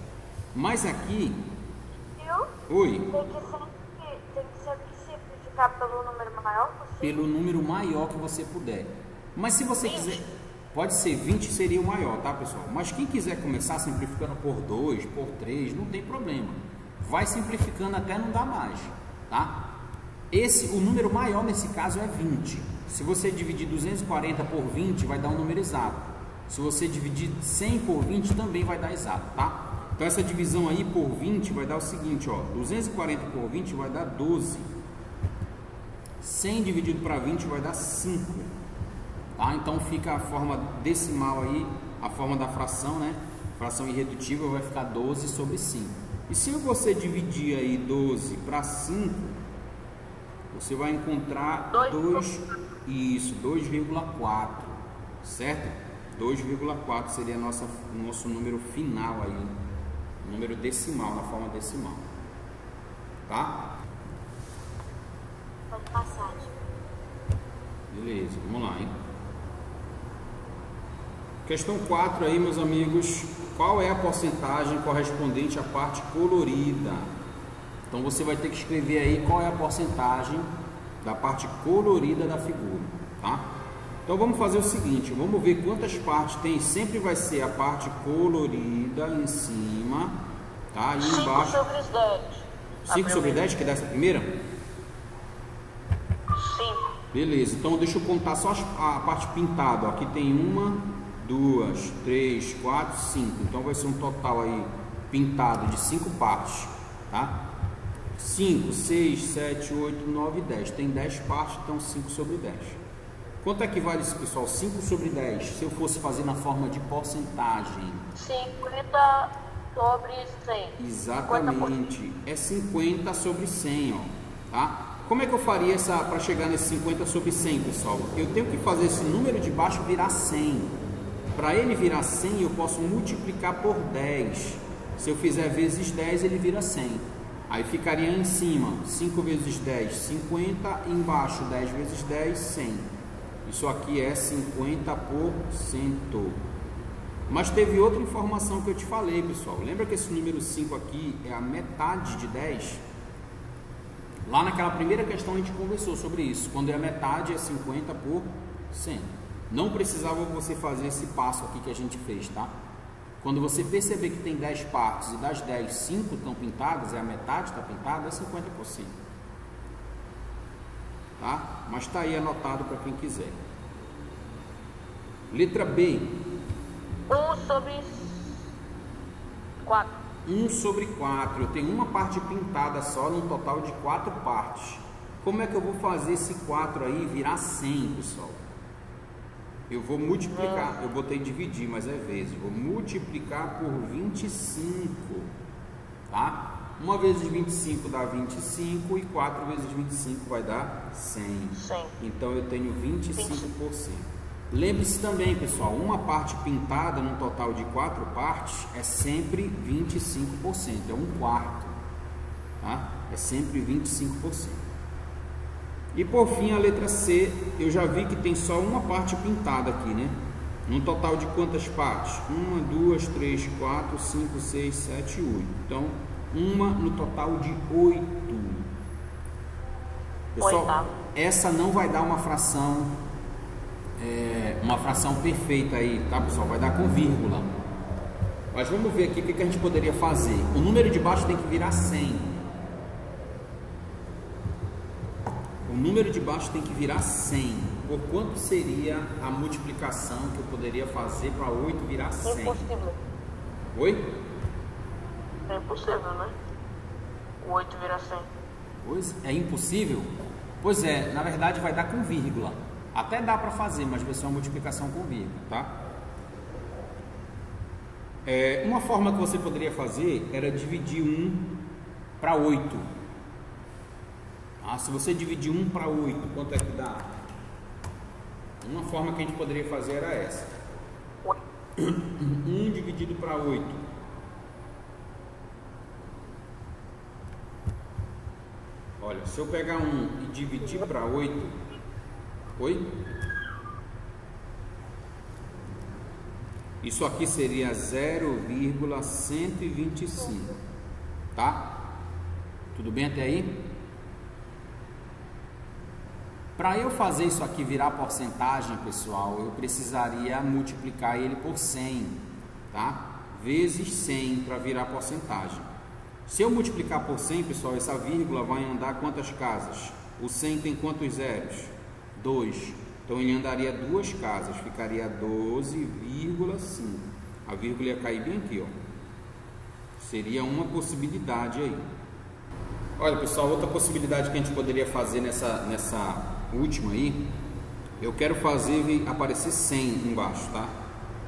Mas aqui... Oi? Tem que sempre simplificar pelo número maior possível? Pelo número maior que você puder. Mas se você 20. quiser... Pode ser 20 seria o maior, tá, pessoal? Mas quem quiser começar simplificando por 2, por 3, não tem problema. Vai simplificando até não dar mais, tá? O número maior nesse caso é 20. Se você dividir 240 por 20, vai dar um número exato. Se você dividir 100 por 20, também vai dar exato, tá? Então essa divisão aí por 20 vai dar o seguinte, ó. 240 por 20 vai dar 12. 100 dividido para 20 vai dar 5. Tá? Então fica a forma decimal aí, a forma da fração, né? Fração irredutível vai ficar 12 sobre 5. E se você dividir aí 12 para 5, você vai encontrar 2,4, certo? 2,4 seria nosso número final aí, número decimal, na forma decimal, tá? Pode passar. Beleza, vamos lá, hein? Questão 4 aí, meus amigos, qual é a porcentagem correspondente à parte colorida? Então você vai ter que escrever aí qual é a porcentagem da parte colorida da figura, tá? Então vamos fazer o seguinte, vamos ver quantas partes tem, sempre vai ser a parte colorida em cima, tá? E embaixo... 5 sobre 10. 5 sobre 10, que dá essa primeira? 5. Beleza, então deixa eu contar só a parte pintada, ó. Aqui tem 1, 2, 3, 4, 5, então vai ser um total aí pintado de 5 partes, tá? 5, 6, 7, 8, 9, 10, tem 10 partes, então 5 sobre 10. Quanto é que vale isso, pessoal? 5 sobre 10, se eu fosse fazer na forma de porcentagem. 50 sobre 100. Exatamente, é 50 sobre 100, ó, tá? Como é que eu faria essa para chegar nesse 50 sobre 100, pessoal? Eu tenho que fazer esse número de baixo virar 100. Para ele virar 100, eu posso multiplicar por 10. Se eu fizer vezes 10, ele vira 100. Aí ficaria em cima, 5 vezes 10, 50, embaixo 10 vezes 10, 100. Isso aqui é 50%. Mas teve outra informação que eu te falei, pessoal. Lembra que esse número 5 aqui é a metade de 10? Lá naquela primeira questão a gente conversou sobre isso. Quando é a metade é 50%. Não precisava você fazer esse passo aqui que a gente fez, tá? Quando você perceber que tem 10 partes e das 10, 5 estão pintadas, é a metade está pintada, é 50%. Tá? Mas está aí anotado para quem quiser. Letra B. 1 sobre 4. 1 sobre 4. Eu tenho uma parte pintada só, num total de 4 partes. Como é que eu vou fazer esse 4 aí virar 100, pessoal? Eu vou multiplicar, eu botei dividir, mas é vezes. Vou multiplicar por 25, tá? 1 vezes 25 dá 25 e 4 vezes 25 vai dar 100. Então eu tenho 25%. Lembre-se também, pessoal, uma parte pintada num total de 4 partes é sempre 25%, é 1/4, tá? É sempre 25%. E por fim a letra C, eu já vi que tem só uma parte pintada aqui, né? Num total de quantas partes? 1, 2, 3, 4, 5, 6, 7, 8. Então, uma no total de 8. Pessoal, essa não vai dar uma fração perfeita aí, tá, pessoal? Vai dar com vírgula. Mas vamos ver aqui o que a gente poderia fazer. O número de baixo tem que virar 100. O número de baixo tem que virar 100. Por quanto seria a multiplicação que eu poderia fazer para 8 virar 100? Impossível. Oi? É impossível, né? O 8 vira 100. Pois é impossível? Pois é, na verdade vai dar com vírgula. Até dá para fazer, mas vai ser uma multiplicação com vírgula, tá? Uma forma que você poderia fazer era dividir 1 para 8. Se você dividir 1 para 8, quanto é que dá? Uma forma que a gente poderia fazer era essa. 1 dividido para 8. Olha, se eu pegar 1 e dividir para 8... Oi? Isso aqui seria 0,125. Tá? Tudo bem até aí? Para eu fazer isso aqui virar porcentagem, pessoal, eu precisaria multiplicar ele por 100, tá? Vezes 100 para virar porcentagem. Se eu multiplicar por 100, pessoal, essa vírgula vai andar quantas casas? O 100 tem quantos zeros? 2. Então ele andaria 2 casas, ficaria 12,5. A vírgula ia cair bem aqui, ó. Seria uma possibilidade aí. Olha, pessoal, outra possibilidade que a gente poderia fazer nessa última aí, eu quero fazer aparecer 100 embaixo, tá?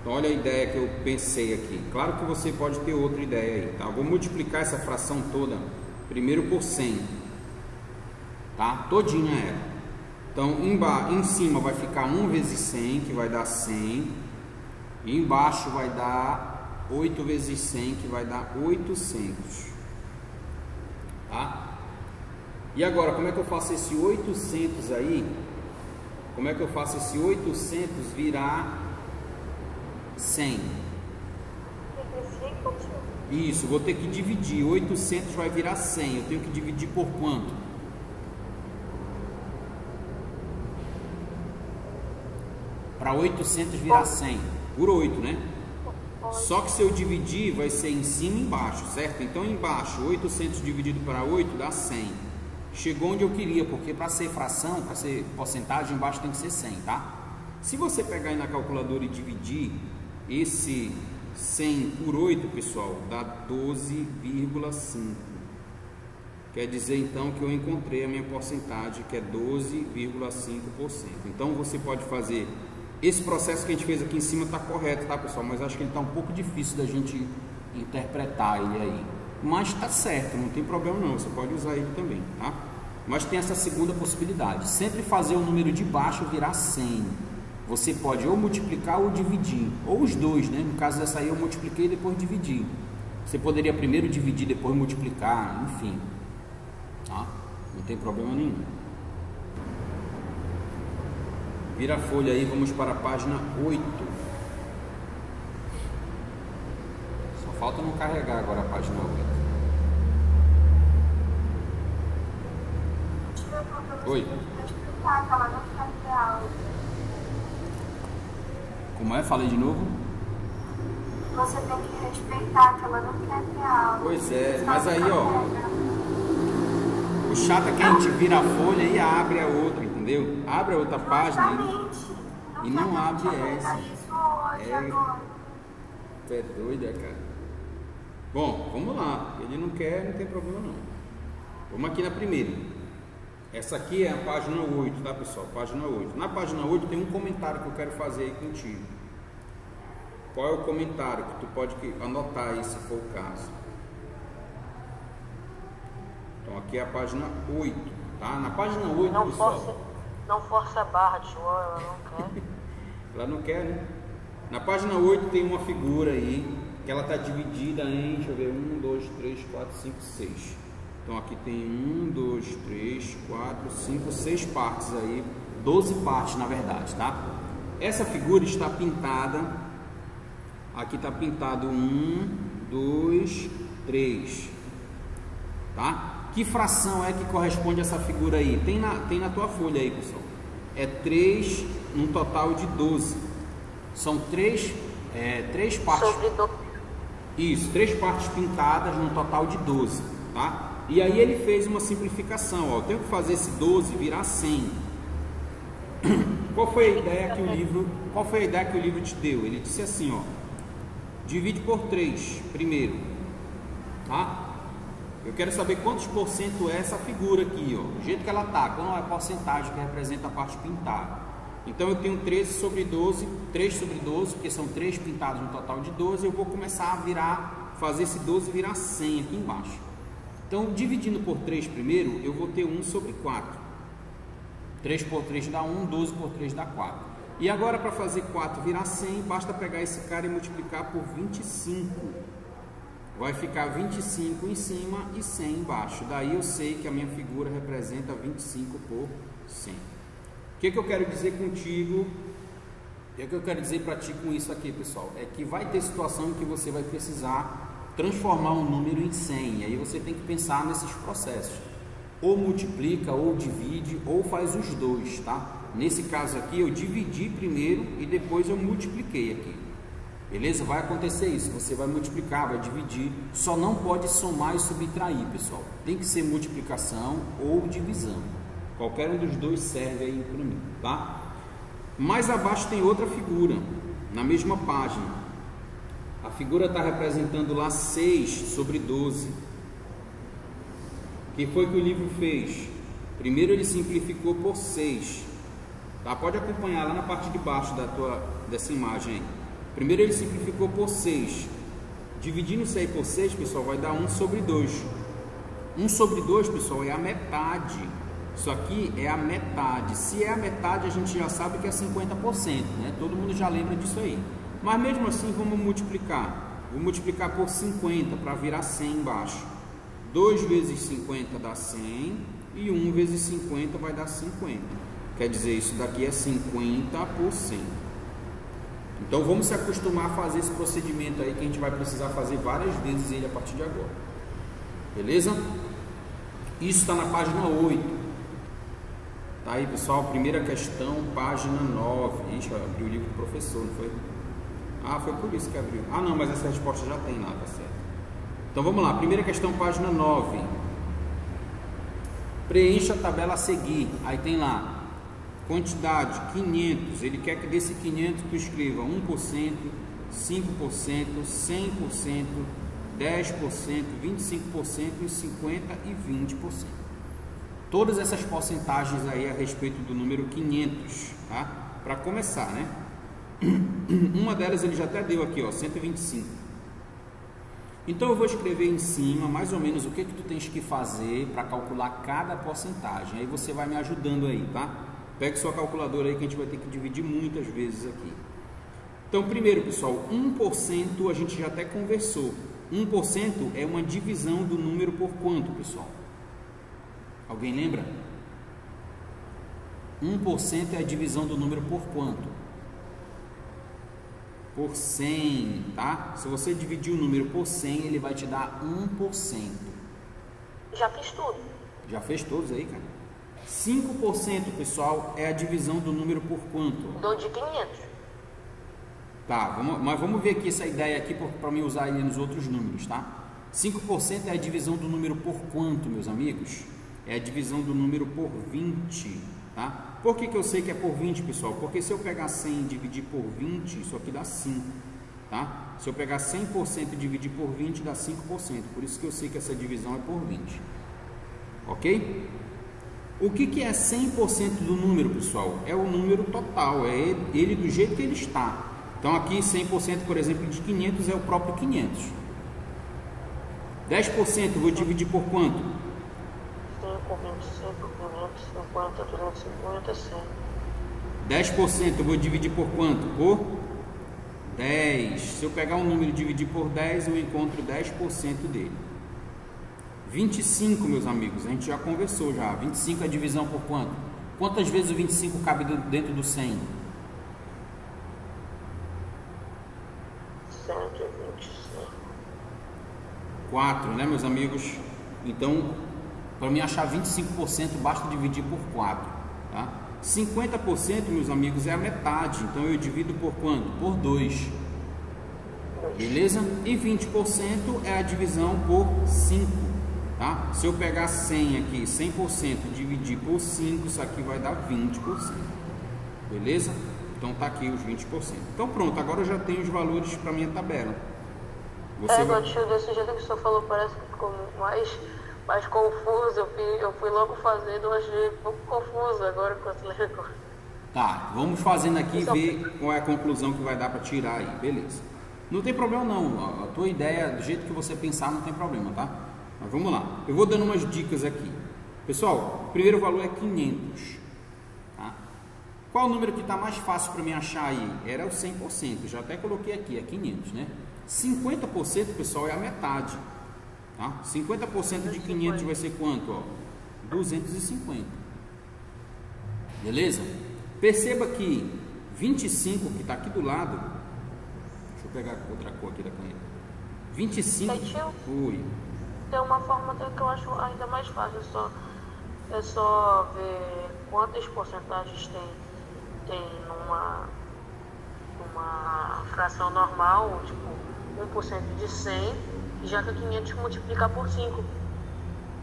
Então olha a ideia que eu pensei aqui. Claro que você pode ter outra ideia aí, tá? Eu vou multiplicar essa fração toda primeiro por 100, tá? Todinha ela. Então em cima vai ficar 1 vezes 100, que vai dar 100. E embaixo vai dar 8 vezes 100, que vai dar 800. Tá? E agora, como é que eu faço esse 800 aí? Como é que eu faço esse 800 virar 100? Isso, vou ter que dividir. 800 vai virar 100. Eu tenho que dividir por quanto? Para 800 virar 100. Por 8, né? Só que se eu dividir, vai ser em cima e embaixo, certo? Então, embaixo, 800 dividido para 8 dá 100. Chegou onde eu queria, porque para ser fração, para ser porcentagem, embaixo tem que ser 100, tá? Se você pegar aí na calculadora e dividir esse 100 por 8, pessoal, dá 12,5. Quer dizer, então, que eu encontrei a minha porcentagem, que é 12,5%. Então, você pode fazer... Esse processo que a gente fez aqui em cima está correto, tá, pessoal? Mas acho que ele está um pouco difícil da gente interpretar ele aí. Mas está certo, não tem problema não, você pode usar ele também, tá? Mas tem essa segunda possibilidade, sempre fazer o número de baixo virar 100. Você pode ou multiplicar ou dividir, ou os dois, né? No caso dessa aí eu multipliquei e depois dividi. Você poderia primeiro dividir, depois multiplicar, enfim. Tá? Não tem problema nenhum. Vira a folha aí, vamos para a página 8. Só falta não carregar agora a página 8. Oi. Como é? Falei de novo? Você tem que respeitar que ela não quer ter aula. Pois é, mas aí ó, o chato é que a gente vira a folha e abre a outra, entendeu? Abre a outra página e não abre essa. Tu é doida, cara. Bom, vamos lá. Ele não quer, não tem problema não. Vamos aqui na primeira. Essa aqui é a página 8, tá, pessoal? Página 8. Na página 8 tem um comentário que eu quero fazer aí contigo. Qual é o comentário que tu pode anotar aí, se for o caso? Então aqui é a página 8, tá? Na página 8, não pessoal... Não força a barra, João, ela não quer. Ela não quer, né? Na página 8 tem uma figura aí, que ela está dividida em, deixa eu ver, 1, 2, 3, 4, 5, 6. Então aqui tem 1, 2, 3, 4, 5, 6 partes aí, 12 partes na verdade, tá? Essa figura está pintada, aqui está pintado 1, 2, 3, tá? Que fração é que corresponde a essa figura aí? Tem na tua folha aí, pessoal. É 3 num total de 12. São 3 partes. Sobre 12. Isso, 3 partes pintadas num total de 12, tá? E aí ele fez uma simplificação, ó. Eu tenho que fazer esse 12 virar 100. Qual foi a ideia que o livro te deu? Ele disse assim, ó: divide por 3 primeiro, tá? Eu quero saber quantos por cento é essa figura aqui, ó. Do jeito que ela tá, qual é a porcentagem que representa a parte pintada. Então eu tenho 13 sobre 12, 3 sobre 12, porque são 3 pintados no total de 12. Eu vou começar a fazer esse 12 virar 100 aqui embaixo. Então, dividindo por 3 primeiro, eu vou ter 1 sobre 4. 3 por 3 dá 1, 12 por 3 dá 4. E agora, para fazer 4 virar 100, basta pegar esse cara e multiplicar por 25. Vai ficar 25 em cima e 100 embaixo. Daí eu sei que a minha figura representa 25 por 100. O que eu quero dizer contigo? O que eu quero dizer para ti com isso aqui, pessoal? É que vai ter situação em que você vai precisar transformar um número em 100. E aí você tem que pensar nesses processos. Ou multiplica, ou divide, ou faz os dois, tá? Nesse caso aqui eu dividi primeiro e depois eu multipliquei aqui. Beleza? Vai acontecer isso, você vai multiplicar, vai dividir, só não pode somar e subtrair, pessoal. Tem que ser multiplicação ou divisão. Qualquer um dos dois serve aí para mim, tá? Mais abaixo tem outra figura, na mesma página. A figura está representando lá 6 sobre 12. O que foi que o livro fez? Primeiro ele simplificou por 6. Tá? Pode acompanhar lá na parte de baixo dessa imagem aí. Primeiro ele simplificou por 6. Dividindo isso aí por 6, pessoal, vai dar 1 sobre 2. 1 sobre 2, pessoal, é a metade. Isso aqui é a metade. Se é a metade, a gente já sabe que é 50%, né? Todo mundo já lembra disso aí. Mas mesmo assim vamos multiplicar. Vou multiplicar por 50 para virar 100 embaixo. 2 vezes 50 dá 100 e 1 vezes 50 vai dar 50. Quer dizer, isso daqui é 50 por 100. Então vamos se acostumar a fazer esse procedimento aí, que a gente vai precisar fazer várias vezes ele a partir de agora. Beleza? Isso está na página 8. Tá aí, pessoal, primeira questão, página 9. Ixi, abriu o livro do professor, não foi? Ah, foi por isso que abriu. Ah, não, mas essa resposta já tem lá, tá certo. Então vamos lá, primeira questão, página 9. Preencha a tabela a seguir. Aí tem lá quantidade 500. Ele quer que desse 500 tu escreva 1%, 5%, 100%, 10%, 25% e 50% e 20%. Todas essas porcentagens aí a respeito do número 500, tá? Para começar, né? Uma delas ele já até deu aqui, ó, 125. Então eu vou escrever em cima mais ou menos o que tu tens que fazer para calcular cada porcentagem. Aí você vai me ajudando aí, tá? Pegue sua calculadora aí que a gente vai ter que dividir muitas vezes aqui. Então primeiro, pessoal, 1% a gente já até conversou. 1% é uma divisão do número por quanto, pessoal? Alguém lembra? 1% é a divisão do número por quanto? Por 100, tá? Se você dividir o número por 100, ele vai te dar 1%. Já fiz tudo. Já fez todos aí, cara? 5%, pessoal, é a divisão do número por quanto? Dou de 500. Tá, mas vamos ver aqui essa ideia aqui para me usar ele nos outros números, tá? 5% é a divisão do número por quanto, meus amigos? É a divisão do número por 20, tá? Por que eu sei que é por 20, pessoal? Porque se eu pegar 100 e dividir por 20, isso aqui dá 5, tá? Se eu pegar 100% e dividir por 20, dá 5%. Por isso que eu sei que essa divisão é por 20. Ok? O que é 100% do número, pessoal? É o número total, é ele do jeito que ele está. Então aqui 100%, por exemplo, de 500 é o próprio 500. 10% vou dividir por quanto? 5, 25, 550, 250, 100. 10% eu vou dividir por quanto? Por 10. Se eu pegar um número e dividir por 10, eu encontro 10% dele. 25, meus amigos, a gente já conversou já. 25 é a divisão por quanto? Quantas vezes o 25 cabe dentro do 100? 125. 4, né, meus amigos? Então, para mim achar 25%, basta dividir por 4, tá? 50%, meus amigos, é a metade. Então, eu divido por quanto? Por 2. Beleza? E 20% é a divisão por 5. Tá? Se eu pegar 100 aqui, 100% dividir por 5, isso aqui vai dar 20%. Beleza? Então tá aqui os 20%. Então pronto, agora eu já tenho os valores para minha tabela. Você vai... tio, desse jeito que o senhor falou, parece que ficou mais confuso. Eu fui logo fazendo, eu achei um pouco confuso agora com esse negócio. Tá, vamos fazendo aqui e ver qual é a conclusão que vai dar para tirar aí. Beleza. Não tem problema não, a tua ideia, do jeito que você pensar, não tem problema, tá? Mas vamos lá, eu vou dando umas dicas aqui. Pessoal, o primeiro valor é 500, tá? Qual o número que está mais fácil para mim achar aí? Era o 100%, já até coloquei aqui, é 500, né? 50%, pessoal, é a metade, tá? 50% de 500 vai ser quanto? Ó? 250. Beleza? Perceba que 25, que está aqui do lado, deixa eu pegar outra cor aqui da caneta. 25, ui. Tem uma forma até que eu acho ainda mais fácil, é só ver quantas porcentagens tem numa fração normal, tipo 1% de 100, já que 500 multiplicar por 5.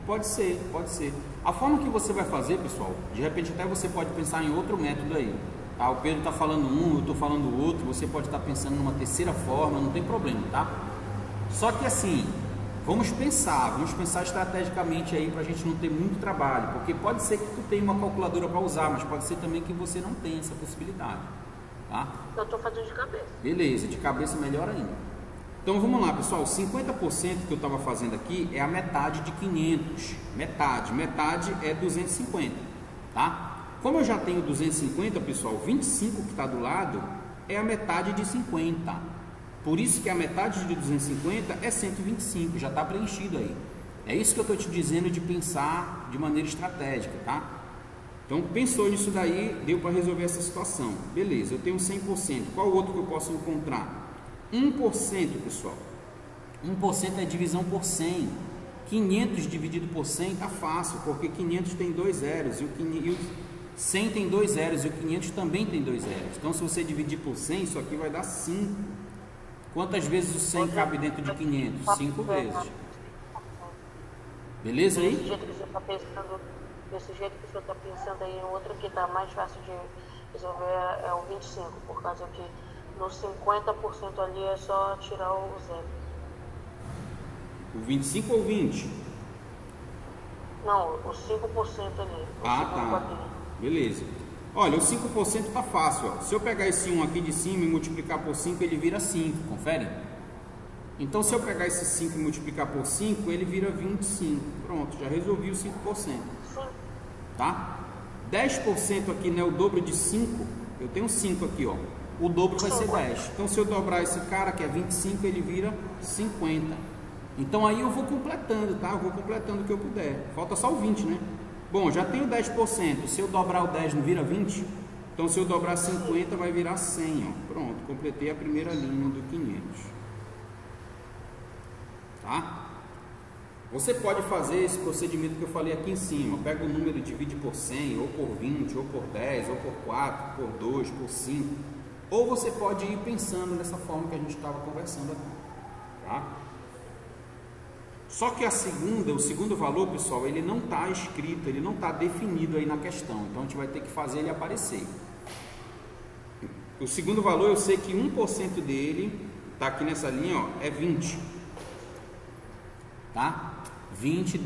Pode ser, pode ser. A forma que você vai fazer, pessoal, de repente até você pode pensar em outro método aí. Tá? O Pedro está falando um, eu estou falando outro, você pode estar pensando numa terceira forma, não tem problema, tá? Só que assim... Vamos pensar estrategicamente aí para a gente não ter muito trabalho, porque pode ser que tu tenha uma calculadora para usar, mas pode ser também que você não tenha essa possibilidade, tá? Eu estou fazendo de cabeça. Beleza, de cabeça melhor ainda. Então vamos lá, pessoal, 50% que eu estava fazendo aqui é a metade de 500, metade é 250, tá? Como eu já tenho 250, pessoal, 25 que está do lado é a metade de 50. Por isso que a metade de 250 é 125, já está preenchido aí. É isso que eu estou te dizendo de pensar de maneira estratégica, tá? Então, pensou nisso daí, deu para resolver essa situação. Beleza, eu tenho 100%. Qual outro que eu posso encontrar? 1%, pessoal. 1% é divisão por 100. 500 dividido por 100 está fácil, porque 500 tem 2 zeros, e o 100 tem 2 zeros, e o 500 também tem 2 zeros. Então, se você dividir por 100, isso aqui vai dar 5. Quantas vezes o 100 cabe dentro de 500? 5 vezes. Beleza aí? Desse jeito que o senhor está pensando aí, outro que está mais fácil de resolver é o 25, por causa que no 50% ali é só tirar o zero. O 25 ou 20? Não, o 5% ali. Tá. Beleza. Olha, o 5% tá fácil, ó. Se eu pegar esse 1 aqui de cima e multiplicar por 5, ele vira 5, confere? Então, se eu pegar esse 5 e multiplicar por 5, ele vira 25. Pronto, já resolvi o 5%. Sim. Tá? 10% aqui não é o dobro de 5. Eu tenho 5 aqui, ó. O dobro vai ser 10. Então, se eu dobrar esse cara, que é 25, ele vira 50. Então, aí eu vou completando, tá? Eu vou completando o que eu puder. Falta só o 20, né? Bom, já tenho 10%. Se eu dobrar o 10, não vira 20? Então, se eu dobrar 50, vai virar 100, ó. Pronto, completei a primeira linha do 500. Tá? Você pode fazer esse procedimento que eu falei aqui em cima. Pega o número e divide por 100, ou por 20, ou por 10, ou por 4, por 2, por 5. Ou você pode ir pensando dessa forma que a gente estava conversando aqui. Tá? Só que o segundo valor, pessoal, ele não está escrito, ele não está definido aí na questão. Então a gente vai ter que fazer ele aparecer. O segundo valor, eu sei que 1% dele, está aqui nessa linha, ó, é 20. Tá? 20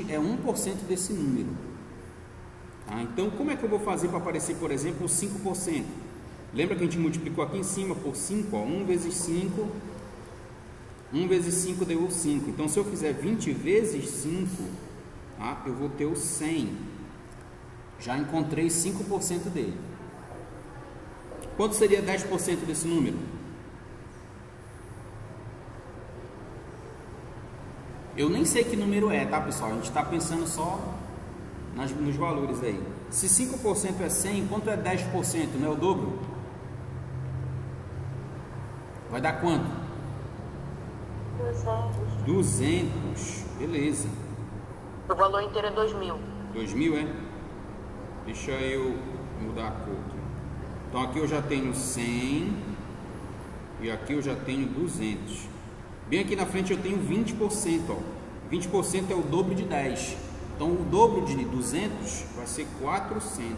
é 1% desse número. Tá? Então, como é que eu vou fazer para aparecer, por exemplo, o 5%? Lembra que a gente multiplicou aqui em cima por 5? Ó, 1 vezes 5, 1 vezes 5 deu 5. Então, se eu fizer 20 vezes 5, tá? Eu vou ter o 100. Já encontrei 5% dele. Quanto seria 10% desse número? Eu nem sei que número é, tá, pessoal? A gente está pensando só nos valores aí. Se 5% é 100, quanto é 10%? Não é o dobro? Vai dar quanto? 200. Beleza. O valor inteiro é 2.000. 2.000, é? Deixa eu mudar a cor. Então aqui eu já tenho 100 e aqui eu já tenho 200. Bem aqui na frente eu tenho 20%, ó. 20% é o dobro de 10. Então o dobro de 200 vai ser 400.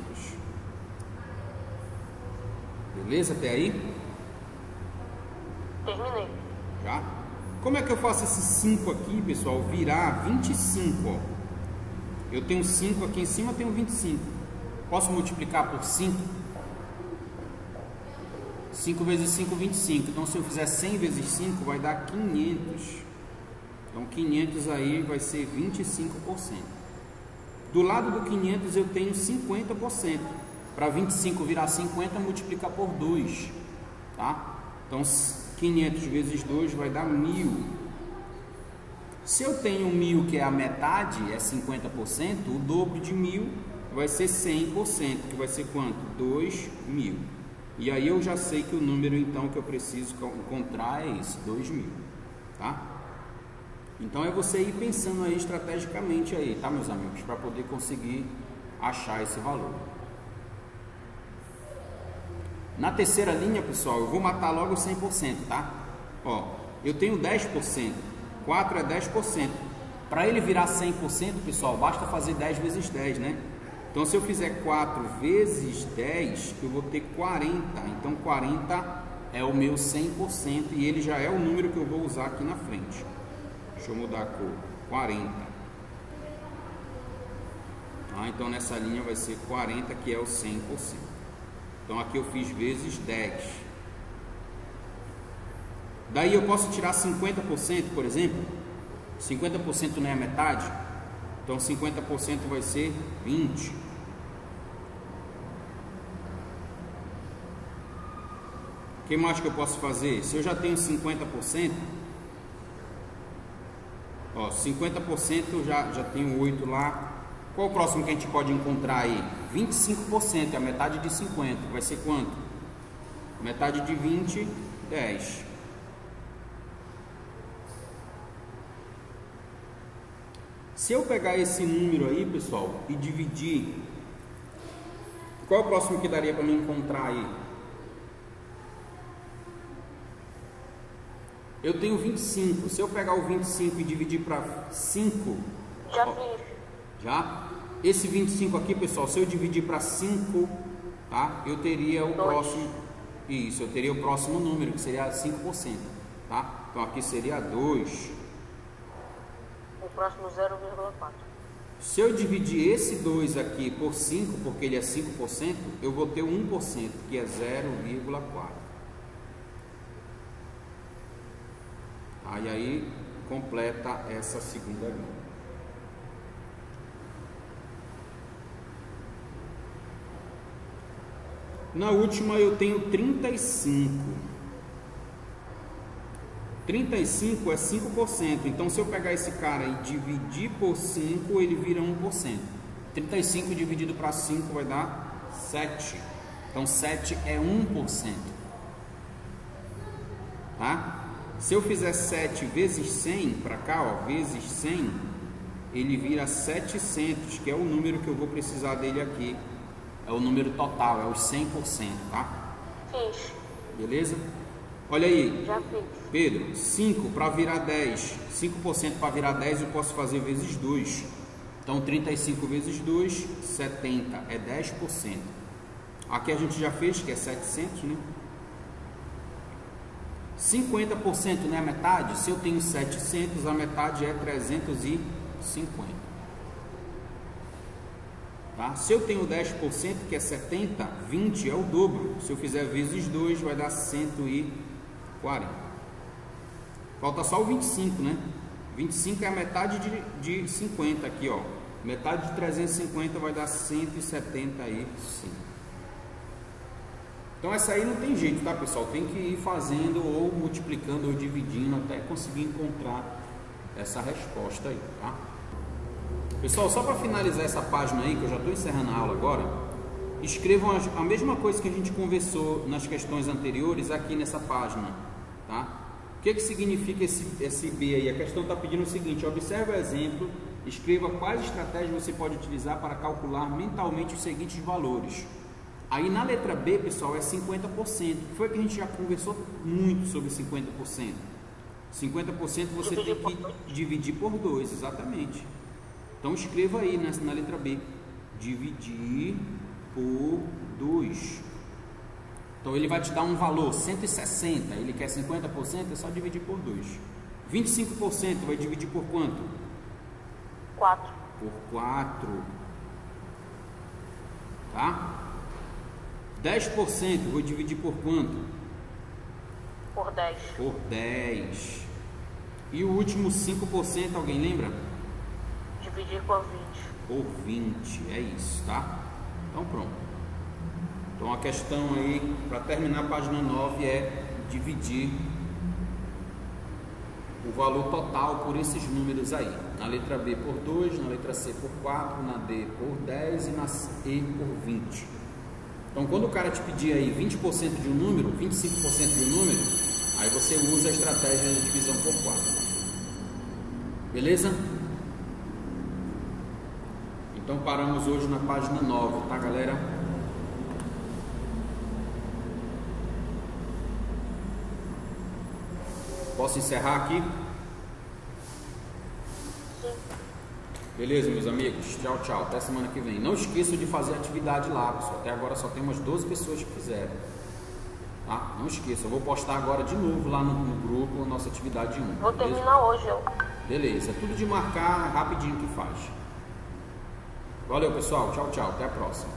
Beleza até aí? Terminei. Já? Como é que eu faço esse 5 aqui, pessoal, virar 25, ó? Eu tenho 5 aqui em cima, eu tenho 25. Posso multiplicar por 5? 5 vezes 5, 25. Então, se eu fizer 100 vezes 5, vai dar 500. Então, 500 aí vai ser 25%. Do lado do 500, eu tenho 50%. Para 25 virar 50, multiplica por 2. Tá? Então, 500 vezes 2 vai dar 1.000. Se eu tenho 1.000, que é a metade, é 50%, o dobro de 1.000 vai ser 100%, que vai ser quanto? 2.000. E aí eu já sei que o número então que eu preciso encontrar é esse, 2.000, tá? Então é você ir pensando aí estrategicamente aí, tá, meus amigos? Para poder conseguir achar esse valor. Na terceira linha, pessoal, eu vou matar logo 100%, tá? Ó, eu tenho 10%, 4 é 10%. Para ele virar 100%, pessoal, basta fazer 10 vezes 10, né? Então, se eu fizer 4 vezes 10, eu vou ter 40. Então, 40 é o meu 100% e ele já é o número que eu vou usar aqui na frente. Deixa eu mudar a cor. 40. Ah, então, nessa linha vai ser 40, que é o 100%. Então, aqui eu fiz vezes 10. Daí, eu posso tirar 50%, por exemplo. 50% não é a metade. Então, 50% vai ser 20. O que mais que eu posso fazer? Se eu já tenho 50%, ó, 50% já tenho 8 lá. Qual o próximo que a gente pode encontrar aí? 25%, é a metade de 50. Vai ser quanto? Metade de 20, 10. Se eu pegar esse número aí, pessoal, e dividir, qual é o próximo que daria para me encontrar aí? Eu tenho 25. Se eu pegar o 25 e dividir para 5... Já fiz. Já? Esse 25 aqui, pessoal, se eu dividir para 5, tá? Eu teria o próximo... Isso, eu teria o próximo número, que seria 5%, tá? Então aqui seria 2. O próximo 0,4. Se eu dividir esse 2 aqui por 5, porque ele é 5%, eu vou ter 1%, que é 0,4. E aí completa essa segunda linha. Na última eu tenho 35. 35 é 5%. Então se eu pegar esse cara e dividir por 5, ele vira 1%. 35 dividido para 5 vai dar 7. Então 7 é 1%. Tá? Se eu fizer 7 vezes 100 para cá, ó, vezes 100, ele vira 700, que é o número que eu vou precisar dele aqui. É o número total, é os 100%, tá? Fiz. Beleza? Olha aí. Já fiz. Pedro, 5 para virar 10. 5% para virar 10 eu posso fazer vezes 2. Então 35 vezes 2, 70, é 10%. Aqui a gente já fez, que é 700, né? 50% não é a metade? Se eu tenho 700, a metade é 350. Tá? Se eu tenho 10%, que é 70, 20 é o dobro. Se eu fizer vezes 2, vai dar 140. Falta só o 25, né? 25 é a metade de 50 aqui, ó. Metade de 350 vai dar 175. Então essa aí não tem jeito, tá, pessoal? Tem que ir fazendo ou multiplicando ou dividindo até conseguir encontrar essa resposta aí, tá? Pessoal, só para finalizar essa página aí, que eu já estou encerrando a aula agora, escrevam a mesma coisa que a gente conversou nas questões anteriores aqui nessa página, tá? O que significa esse B aí? A questão está pedindo o seguinte: observe o exemplo, escreva quais estratégias você pode utilizar para calcular mentalmente os seguintes valores. Aí na letra B, pessoal, é 50%. Foi que a gente já conversou muito sobre 50%. 50% você tem que dividir por 2, exatamente. Então escreva aí na letra B, dividir por 2. Então ele vai te dar um valor, 160, ele quer 50%, é só dividir por 2. 25% vai dividir por quanto? 4. Por 4. Tá? 10% vou dividir por quanto? Por 10. Por 10. E o último 5%, alguém lembra? Dividir por 20. Por 20, é isso, tá? Então pronto. Então a questão aí, para terminar a página 9, é dividir o valor total por esses números aí. Na letra B por 2, na letra C por 4, na D por 10 e na E por 20. Então quando o cara te pedir aí 20% de um número, 25% de um número, aí você usa a estratégia de divisão por 4. Beleza? Então paramos hoje na página 9, tá, galera? Posso encerrar aqui? Sim. Beleza, meus amigos? Tchau, tchau. Até semana que vem. Não esqueçam de fazer atividade lá, pessoal. Até agora só tem umas 12 pessoas que fizeram. Tá? Não esqueça. Eu vou postar agora de novo lá no grupo a nossa atividade 1. Vou terminar hoje. Beleza. Tudo de marcar rapidinho que faz. Valeu, pessoal. Tchau, tchau. Até a próxima.